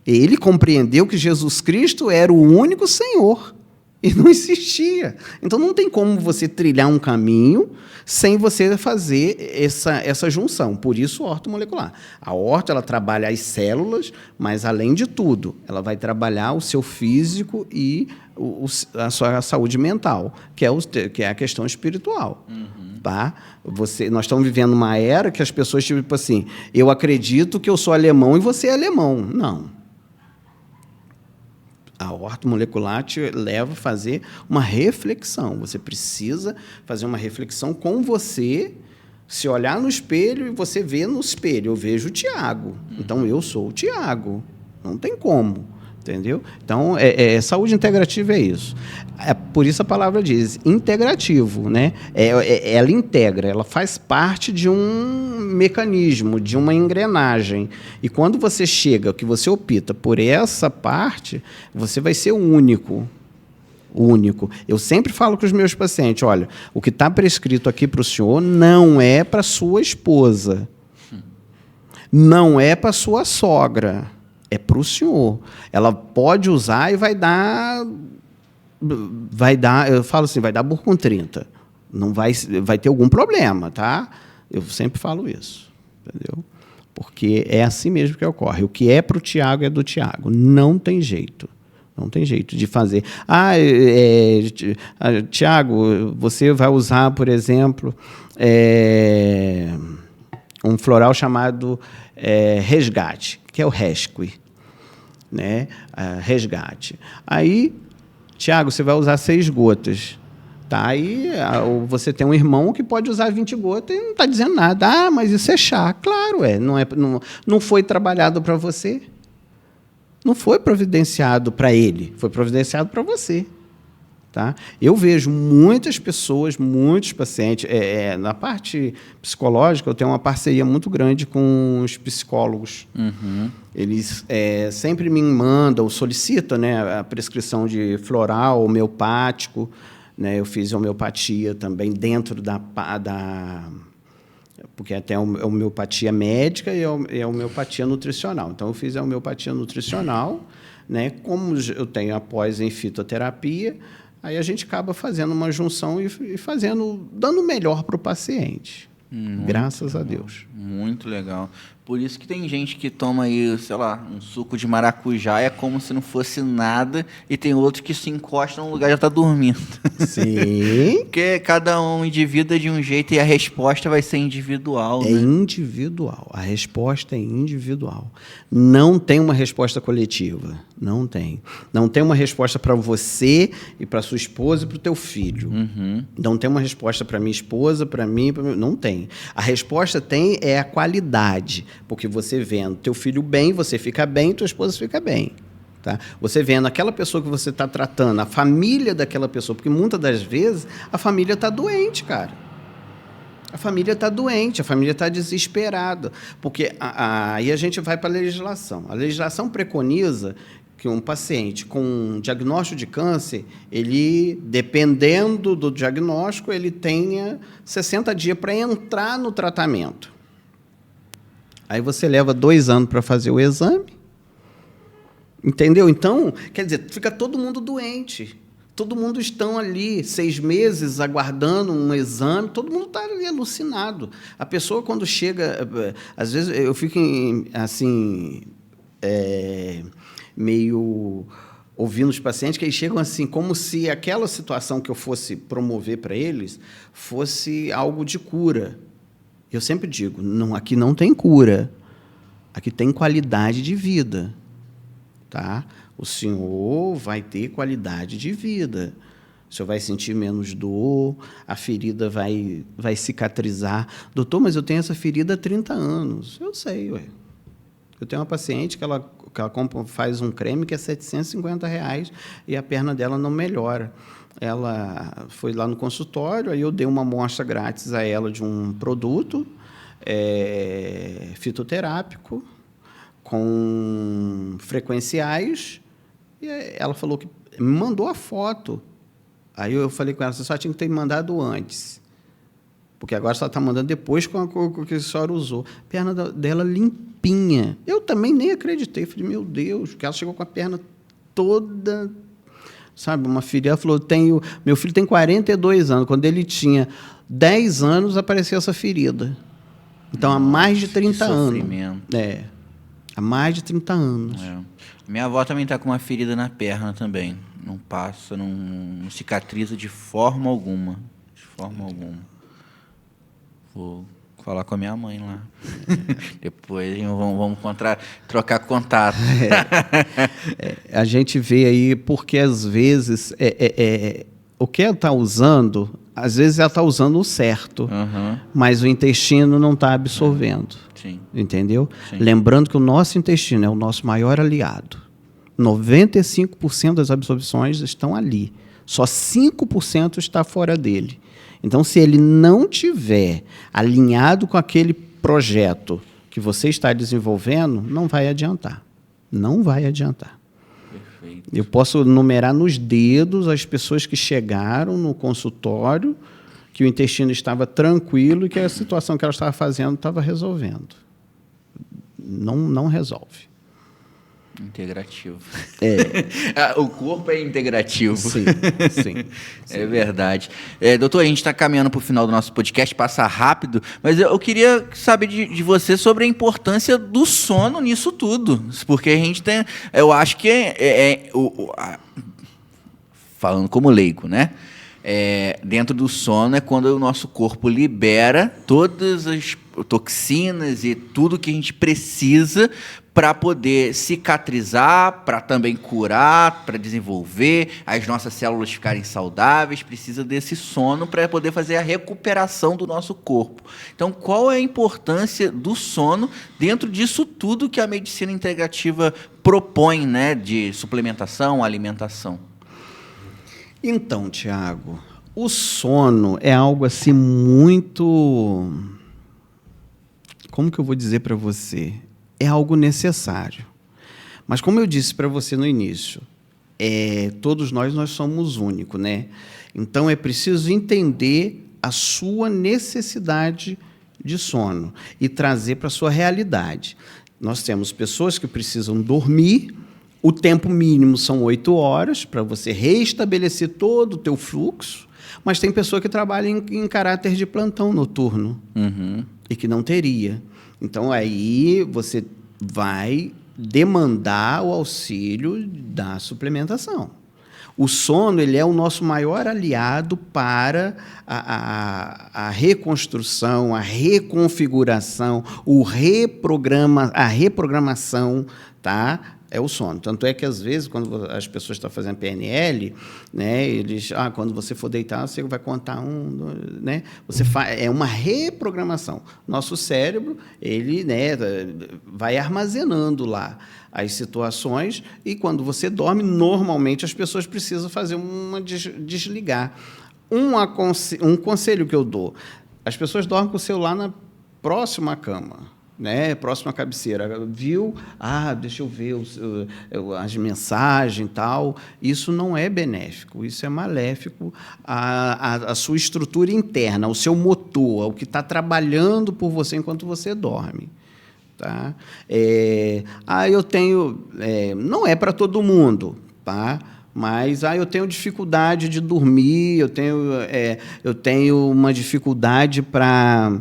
Ele compreendeu que Jesus Cristo era o único Senhor. E não existia. Então, não tem como você trilhar um caminho sem você fazer essa junção. Por isso, ortomolecular. A orto, ela trabalha as células, mas, além de tudo, ela vai trabalhar o seu físico e a sua saúde mental, que é a questão espiritual. Tá? Nós estamos vivendo uma era que as pessoas, tipo assim, eu acredito que eu sou alemão e você é alemão. Não. A ortomolecular te leva a fazer uma reflexão. Você precisa fazer uma reflexão com você, se olhar no espelho e você vê no espelho. Eu vejo o Tiago, então eu sou o Tiago. Não tem como, entendeu? Então, saúde integrativa é isso. Por isso a palavra diz integrativo, né? Ela integra, ela faz parte de um mecanismo, de uma engrenagem. E quando você chega, que você opta por essa parte, você vai ser único. Eu sempre falo com os meus pacientes, olha, o que está prescrito aqui para o senhor não é para sua esposa, não é para sua sogra, é para o senhor. Ela pode usar e vai dar, eu falo assim, vai dar burro 30. Não vai ter algum problema, tá? Eu sempre falo isso, entendeu? Porque é assim mesmo que ocorre. O que é para o Tiago é do Tiago. Não tem jeito. Não tem jeito de fazer. Tiago, você vai usar, por exemplo, um floral chamado resgate, que é o rescue, né? Resgate. Aí, Tiago, você vai usar 6 gotas. Tá? Aí você tem um irmão que pode usar 20 gotas e não está dizendo nada. Mas isso é chá. Claro, não foi trabalhado para você. Não foi providenciado para ele, foi providenciado para você. Tá? Eu vejo muitas pessoas, muitos pacientes. Na parte psicológica, eu tenho uma parceria muito grande com os psicólogos. Eles sempre me mandam, solicitam, né, a prescrição de floral, homeopático. Né? Eu fiz homeopatia também dentro porque até a homeopatia médica e a homeopatia nutricional. Então, eu fiz a homeopatia nutricional, né? Como eu tenho após em fitoterapia, aí a gente acaba fazendo uma junção e dando o melhor para o paciente. Graças a Deus. Muito legal. Por isso que tem gente que toma aí, sei lá, um suco de maracujá, é como se não fosse nada, e tem outros que se encostam no lugar e já está dormindo. Sim. Porque cada indivíduo é de um jeito e a resposta vai ser individual. É individual. A resposta é individual. Não tem uma resposta coletiva. Não tem. Não tem uma resposta para você e para sua esposa e para o teu filho. Não tem uma resposta para minha esposa, para mim, não tem. A resposta é a qualidade. Porque você vendo teu filho bem, você fica bem, tua esposa fica bem. Tá? Você vendo aquela pessoa que você está tratando, a família daquela pessoa, porque muitas das vezes a família está doente, cara. A família está doente, a família está desesperada. Porque aí a gente vai para a legislação. A legislação preconiza que um paciente com um diagnóstico de câncer, ele, dependendo do diagnóstico, ele tenha 60 dias para entrar no tratamento. Aí você leva 2 anos para fazer o exame. Entendeu? Então, quer dizer, fica todo mundo doente. Todo mundo está ali 6 meses aguardando um exame, todo mundo está ali alucinado. A pessoa, quando chega... Às vezes, eu fico assim... meio ouvindo os pacientes que eles chegam assim, como se aquela situação que eu fosse promover para eles fosse algo de cura. Eu sempre digo, aqui não tem cura, aqui tem qualidade de vida. Tá? O senhor vai ter qualidade de vida. O senhor vai sentir menos dor, a ferida vai cicatrizar. Doutor, mas eu tenho essa ferida há 30 anos. Eu sei, ué. Eu tenho uma paciente que ela faz um creme que é R$750 e a perna dela não melhora. Ela foi lá no consultório, aí eu dei uma amostra grátis a ela de um produto fitoterápico com frequenciais, e ela falou que me mandou a foto. Aí eu falei com ela, você só tinha que ter mandado antes, porque agora só está mandando depois com o que a senhora usou. A perna dela limpinha. Eu também nem acreditei. Falei, meu Deus, que ela chegou com a perna toda Sabe, uma filha, ela falou, meu filho tem 42 anos. Quando ele tinha 10 anos, apareceu essa ferida. Então, há mais de 30 anos. Há mais de 30 anos. Minha avó também está com uma ferida na perna também. Não passa, não cicatriza de forma alguma. De forma alguma. Vou falar com a minha mãe lá. Depois vamos trocar contato. A gente vê aí, porque às vezes o que ela está usando, às vezes ela está usando o certo, mas o intestino não está absorvendo. Sim. Entendeu? Sim. Lembrando que o nosso intestino é o nosso maior aliado. 95% das absorções estão ali. Só 5% está fora dele. Então, se ele não tiver alinhado com aquele projeto que você está desenvolvendo, não vai adiantar. Não vai adiantar. Perfeito. Eu posso numerar nos dedos as pessoas que chegaram no consultório, que o intestino estava tranquilo e que a situação que ela estava fazendo estava resolvendo. Não resolve. Integrativo. O corpo é integrativo. Sim. É verdade. Doutor, a gente está caminhando para o final do nosso podcast, passa rápido, mas eu queria saber de você sobre a importância do sono nisso tudo. Porque a gente tem... Eu acho que falando como leigo, né? Dentro do sono é quando o nosso corpo libera todas as toxinas e tudo que a gente precisa para poder cicatrizar, para também curar, para desenvolver, as nossas células ficarem saudáveis. Precisa desse sono para poder fazer a recuperação do nosso corpo. Então, qual é a importância do sono dentro disso tudo que a medicina integrativa propõe, né, de suplementação, alimentação? Então, Tiago, o sono é algo assim muito... Como que eu vou dizer para você? É algo necessário. Mas como eu disse para você no início, todos nós somos únicos, né? Então é preciso entender a sua necessidade de sono e trazer para a sua realidade. Nós temos pessoas que precisam dormir, o tempo mínimo são 8 horas para você restabelecer todo o teu fluxo, mas tem pessoa que trabalha em caráter de plantão noturno e que não teria. Então, aí você vai demandar o auxílio da suplementação. O sono ele é o nosso maior aliado para a reconstrução, a reconfiguração, a reprogramação, tá? É o sono. Tanto é que, às vezes, quando as pessoas estão fazendo PNL, né, eles, quando você for deitar, você vai contar né, é uma reprogramação. Nosso cérebro, ele, né, vai armazenando lá as situações e, quando você dorme, normalmente as pessoas precisam fazer desligar. Um conselho que eu dou, as pessoas dormem com o celular na próxima cama, né, próxima cabeceira, viu? Deixa eu ver as mensagens e tal. Isso não é benéfico, isso é maléfico à sua estrutura interna, ao seu motor, ao que está trabalhando por você enquanto você dorme. Tá? Eu tenho... não é para todo mundo, tá? Mas eu tenho dificuldade de dormir, eu tenho uma dificuldade para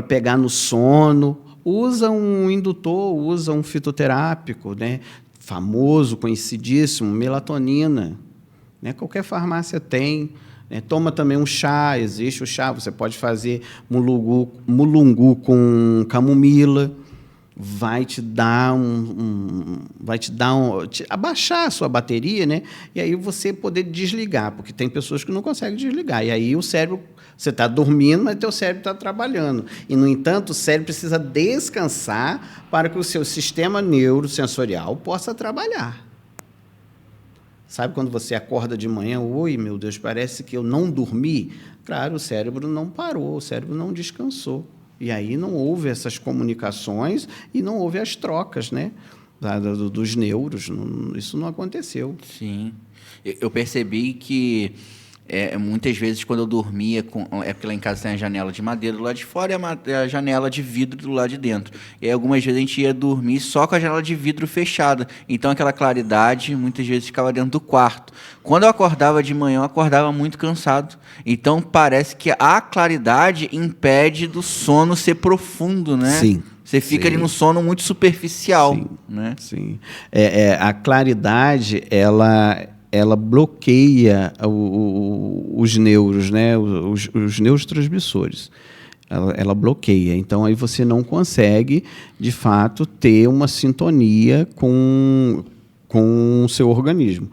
pegar no sono. Usa um indutor, usa um fitoterápico, né? Famoso, conhecidíssimo, melatonina. Né? Qualquer farmácia tem. Né? Toma também um chá, existe o chá, você pode fazer mulungu com camomila. Vai te dar abaixar a sua bateria, né? E aí você poder desligar, porque tem pessoas que não conseguem desligar. E aí o cérebro, você está dormindo, mas teu cérebro está trabalhando. E, no entanto, o cérebro precisa descansar para que o seu sistema neurosensorial possa trabalhar. Sabe quando você acorda de manhã, oi, meu Deus, parece que eu não dormi? Claro, o cérebro não parou, o cérebro não descansou. E aí não houve essas comunicações e não houve as trocas, né, dos neuros. Isso não aconteceu. Sim. Eu percebi que Muitas vezes quando eu dormia, porque lá em casa tem a janela de madeira do lado de fora e a janela de vidro do lado de dentro. E aí, algumas vezes a gente ia dormir só com a janela de vidro fechada. Então aquela claridade muitas vezes ficava dentro do quarto. Quando eu acordava de manhã, eu acordava muito cansado. Então parece que a claridade impede do sono ser profundo, né? Sim. Você fica ali no sono muito superficial. Sim, né? Sim. A claridade, ela bloqueia os neuros, né? Os neurotransmissores. Ela bloqueia. Então, aí você não consegue, de fato, ter uma sintonia com o seu organismo.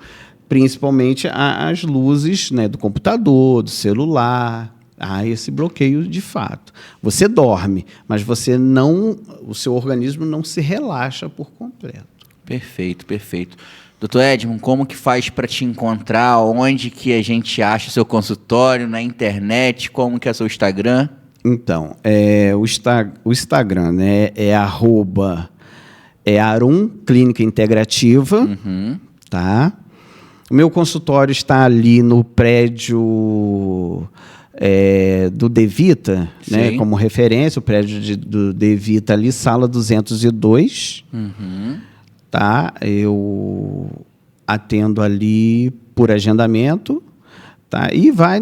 Principalmente as luzes, né, do computador, do celular. Há esse bloqueio de fato. Você dorme, mas o seu organismo não se relaxa por completo. Perfeito, perfeito. Doutor Edmo, como que faz para te encontrar? Onde que a gente acha seu consultório? Na internet? Como que é seu Instagram? Então, o Instagram, né, @Arum Clínica Integrativa, tá? O meu consultório está ali no prédio do Devita, né, como referência, o prédio do Devita ali, sala 202, tá? Eu atendo ali por agendamento, tá? E vai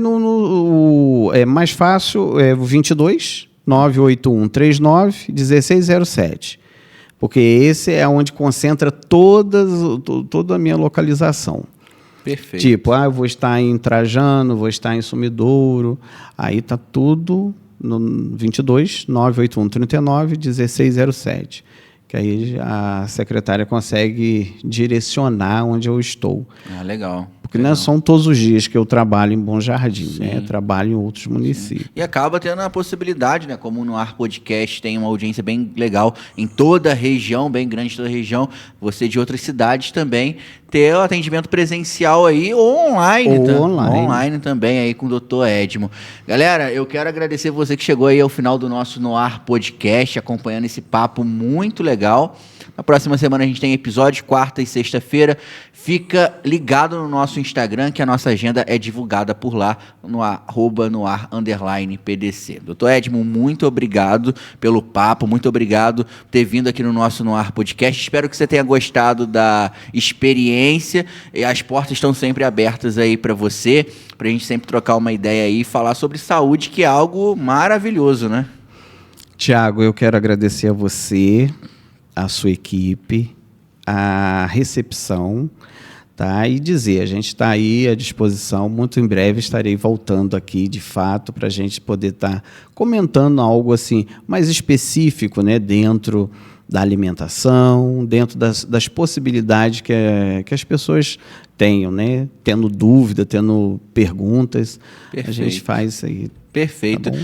é mais fácil, o 22 981 39 1607, porque esse é onde concentra toda a minha localização. Perfeito. Tipo, eu vou estar em Trajano, vou estar em Sumidouro, aí tá tudo no 22 981 39 1607. Que aí a secretária consegue direcionar onde eu estou. Legal. Porque não são todos os dias que eu trabalho em Bom Jardim, né? Trabalho em outros municípios. E acaba tendo a possibilidade, né? Como no Ar Podcast tem uma audiência bem legal em toda a região, bem grande toda a região, você de outras cidades também, ter o atendimento presencial aí ou online. Online também aí com o Dr. Edmo. Galera, eu quero agradecer você que chegou aí ao final do nosso No Ar Podcast, acompanhando esse papo muito legal. Na próxima semana a gente tem episódio, quarta e sexta-feira. Fica ligado no nosso Instagram, que a nossa agenda é divulgada por lá, no @noar_PDC. Doutor Edmo, muito obrigado pelo papo, muito obrigado por ter vindo aqui no nosso No Ar Podcast. Espero que você tenha gostado da experiência. E as portas estão sempre abertas aí para você, para a gente sempre trocar uma ideia aí e falar sobre saúde, que é algo maravilhoso, né? Tiago, eu quero agradecer a você, a sua equipe, a recepção, tá? E dizer, a gente está aí à disposição, muito em breve estarei voltando aqui, de fato, para a gente poder estar comentando algo assim mais específico, né, dentro da alimentação, dentro das possibilidades que as pessoas tenham, né? Tendo dúvida, tendo perguntas, a gente faz isso aí. Perfeito. Tá,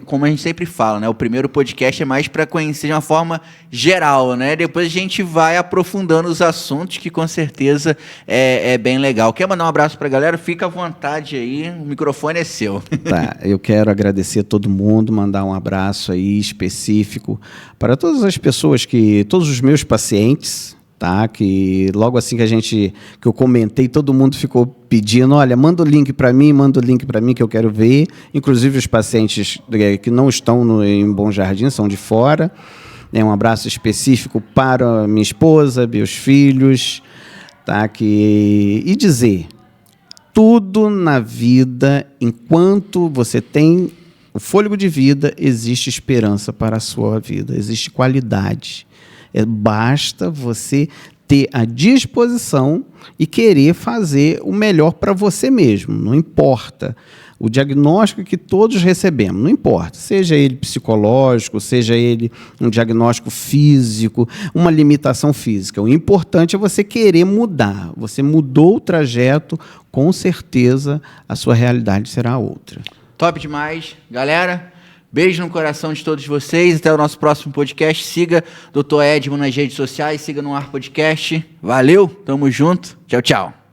como a gente sempre fala, né? O primeiro podcast é mais para conhecer de uma forma geral, né? Depois a gente vai aprofundando os assuntos, que com certeza é bem legal. Quer mandar um abraço para a galera? Fica à vontade aí, o microfone é seu. Tá, eu quero agradecer a todo mundo, mandar um abraço aí específico para todas as pessoas todos os meus pacientes, tá? Que logo assim que eu comentei, todo mundo ficou pedindo, olha, manda o link para mim que eu quero ver. Inclusive os pacientes que não estão em Bom Jardim, são de fora. Um abraço específico para minha esposa, meus filhos, tá? E dizer, tudo na vida, enquanto você tem o fôlego de vida, existe esperança para a sua vida, existe qualidade. Basta você ter a disposição e querer fazer o melhor para você mesmo. Não importa o diagnóstico que todos recebemos, não importa. Seja ele psicológico, seja ele um diagnóstico físico, uma limitação física. O importante é você querer mudar. Você mudou o trajeto, com certeza a sua realidade será outra. Top demais. Galera, beijo no coração de todos vocês. Até o nosso próximo podcast. Siga Dr. Edmo nas redes sociais. Siga no Ar Podcast. Valeu. Tamo junto. Tchau, tchau.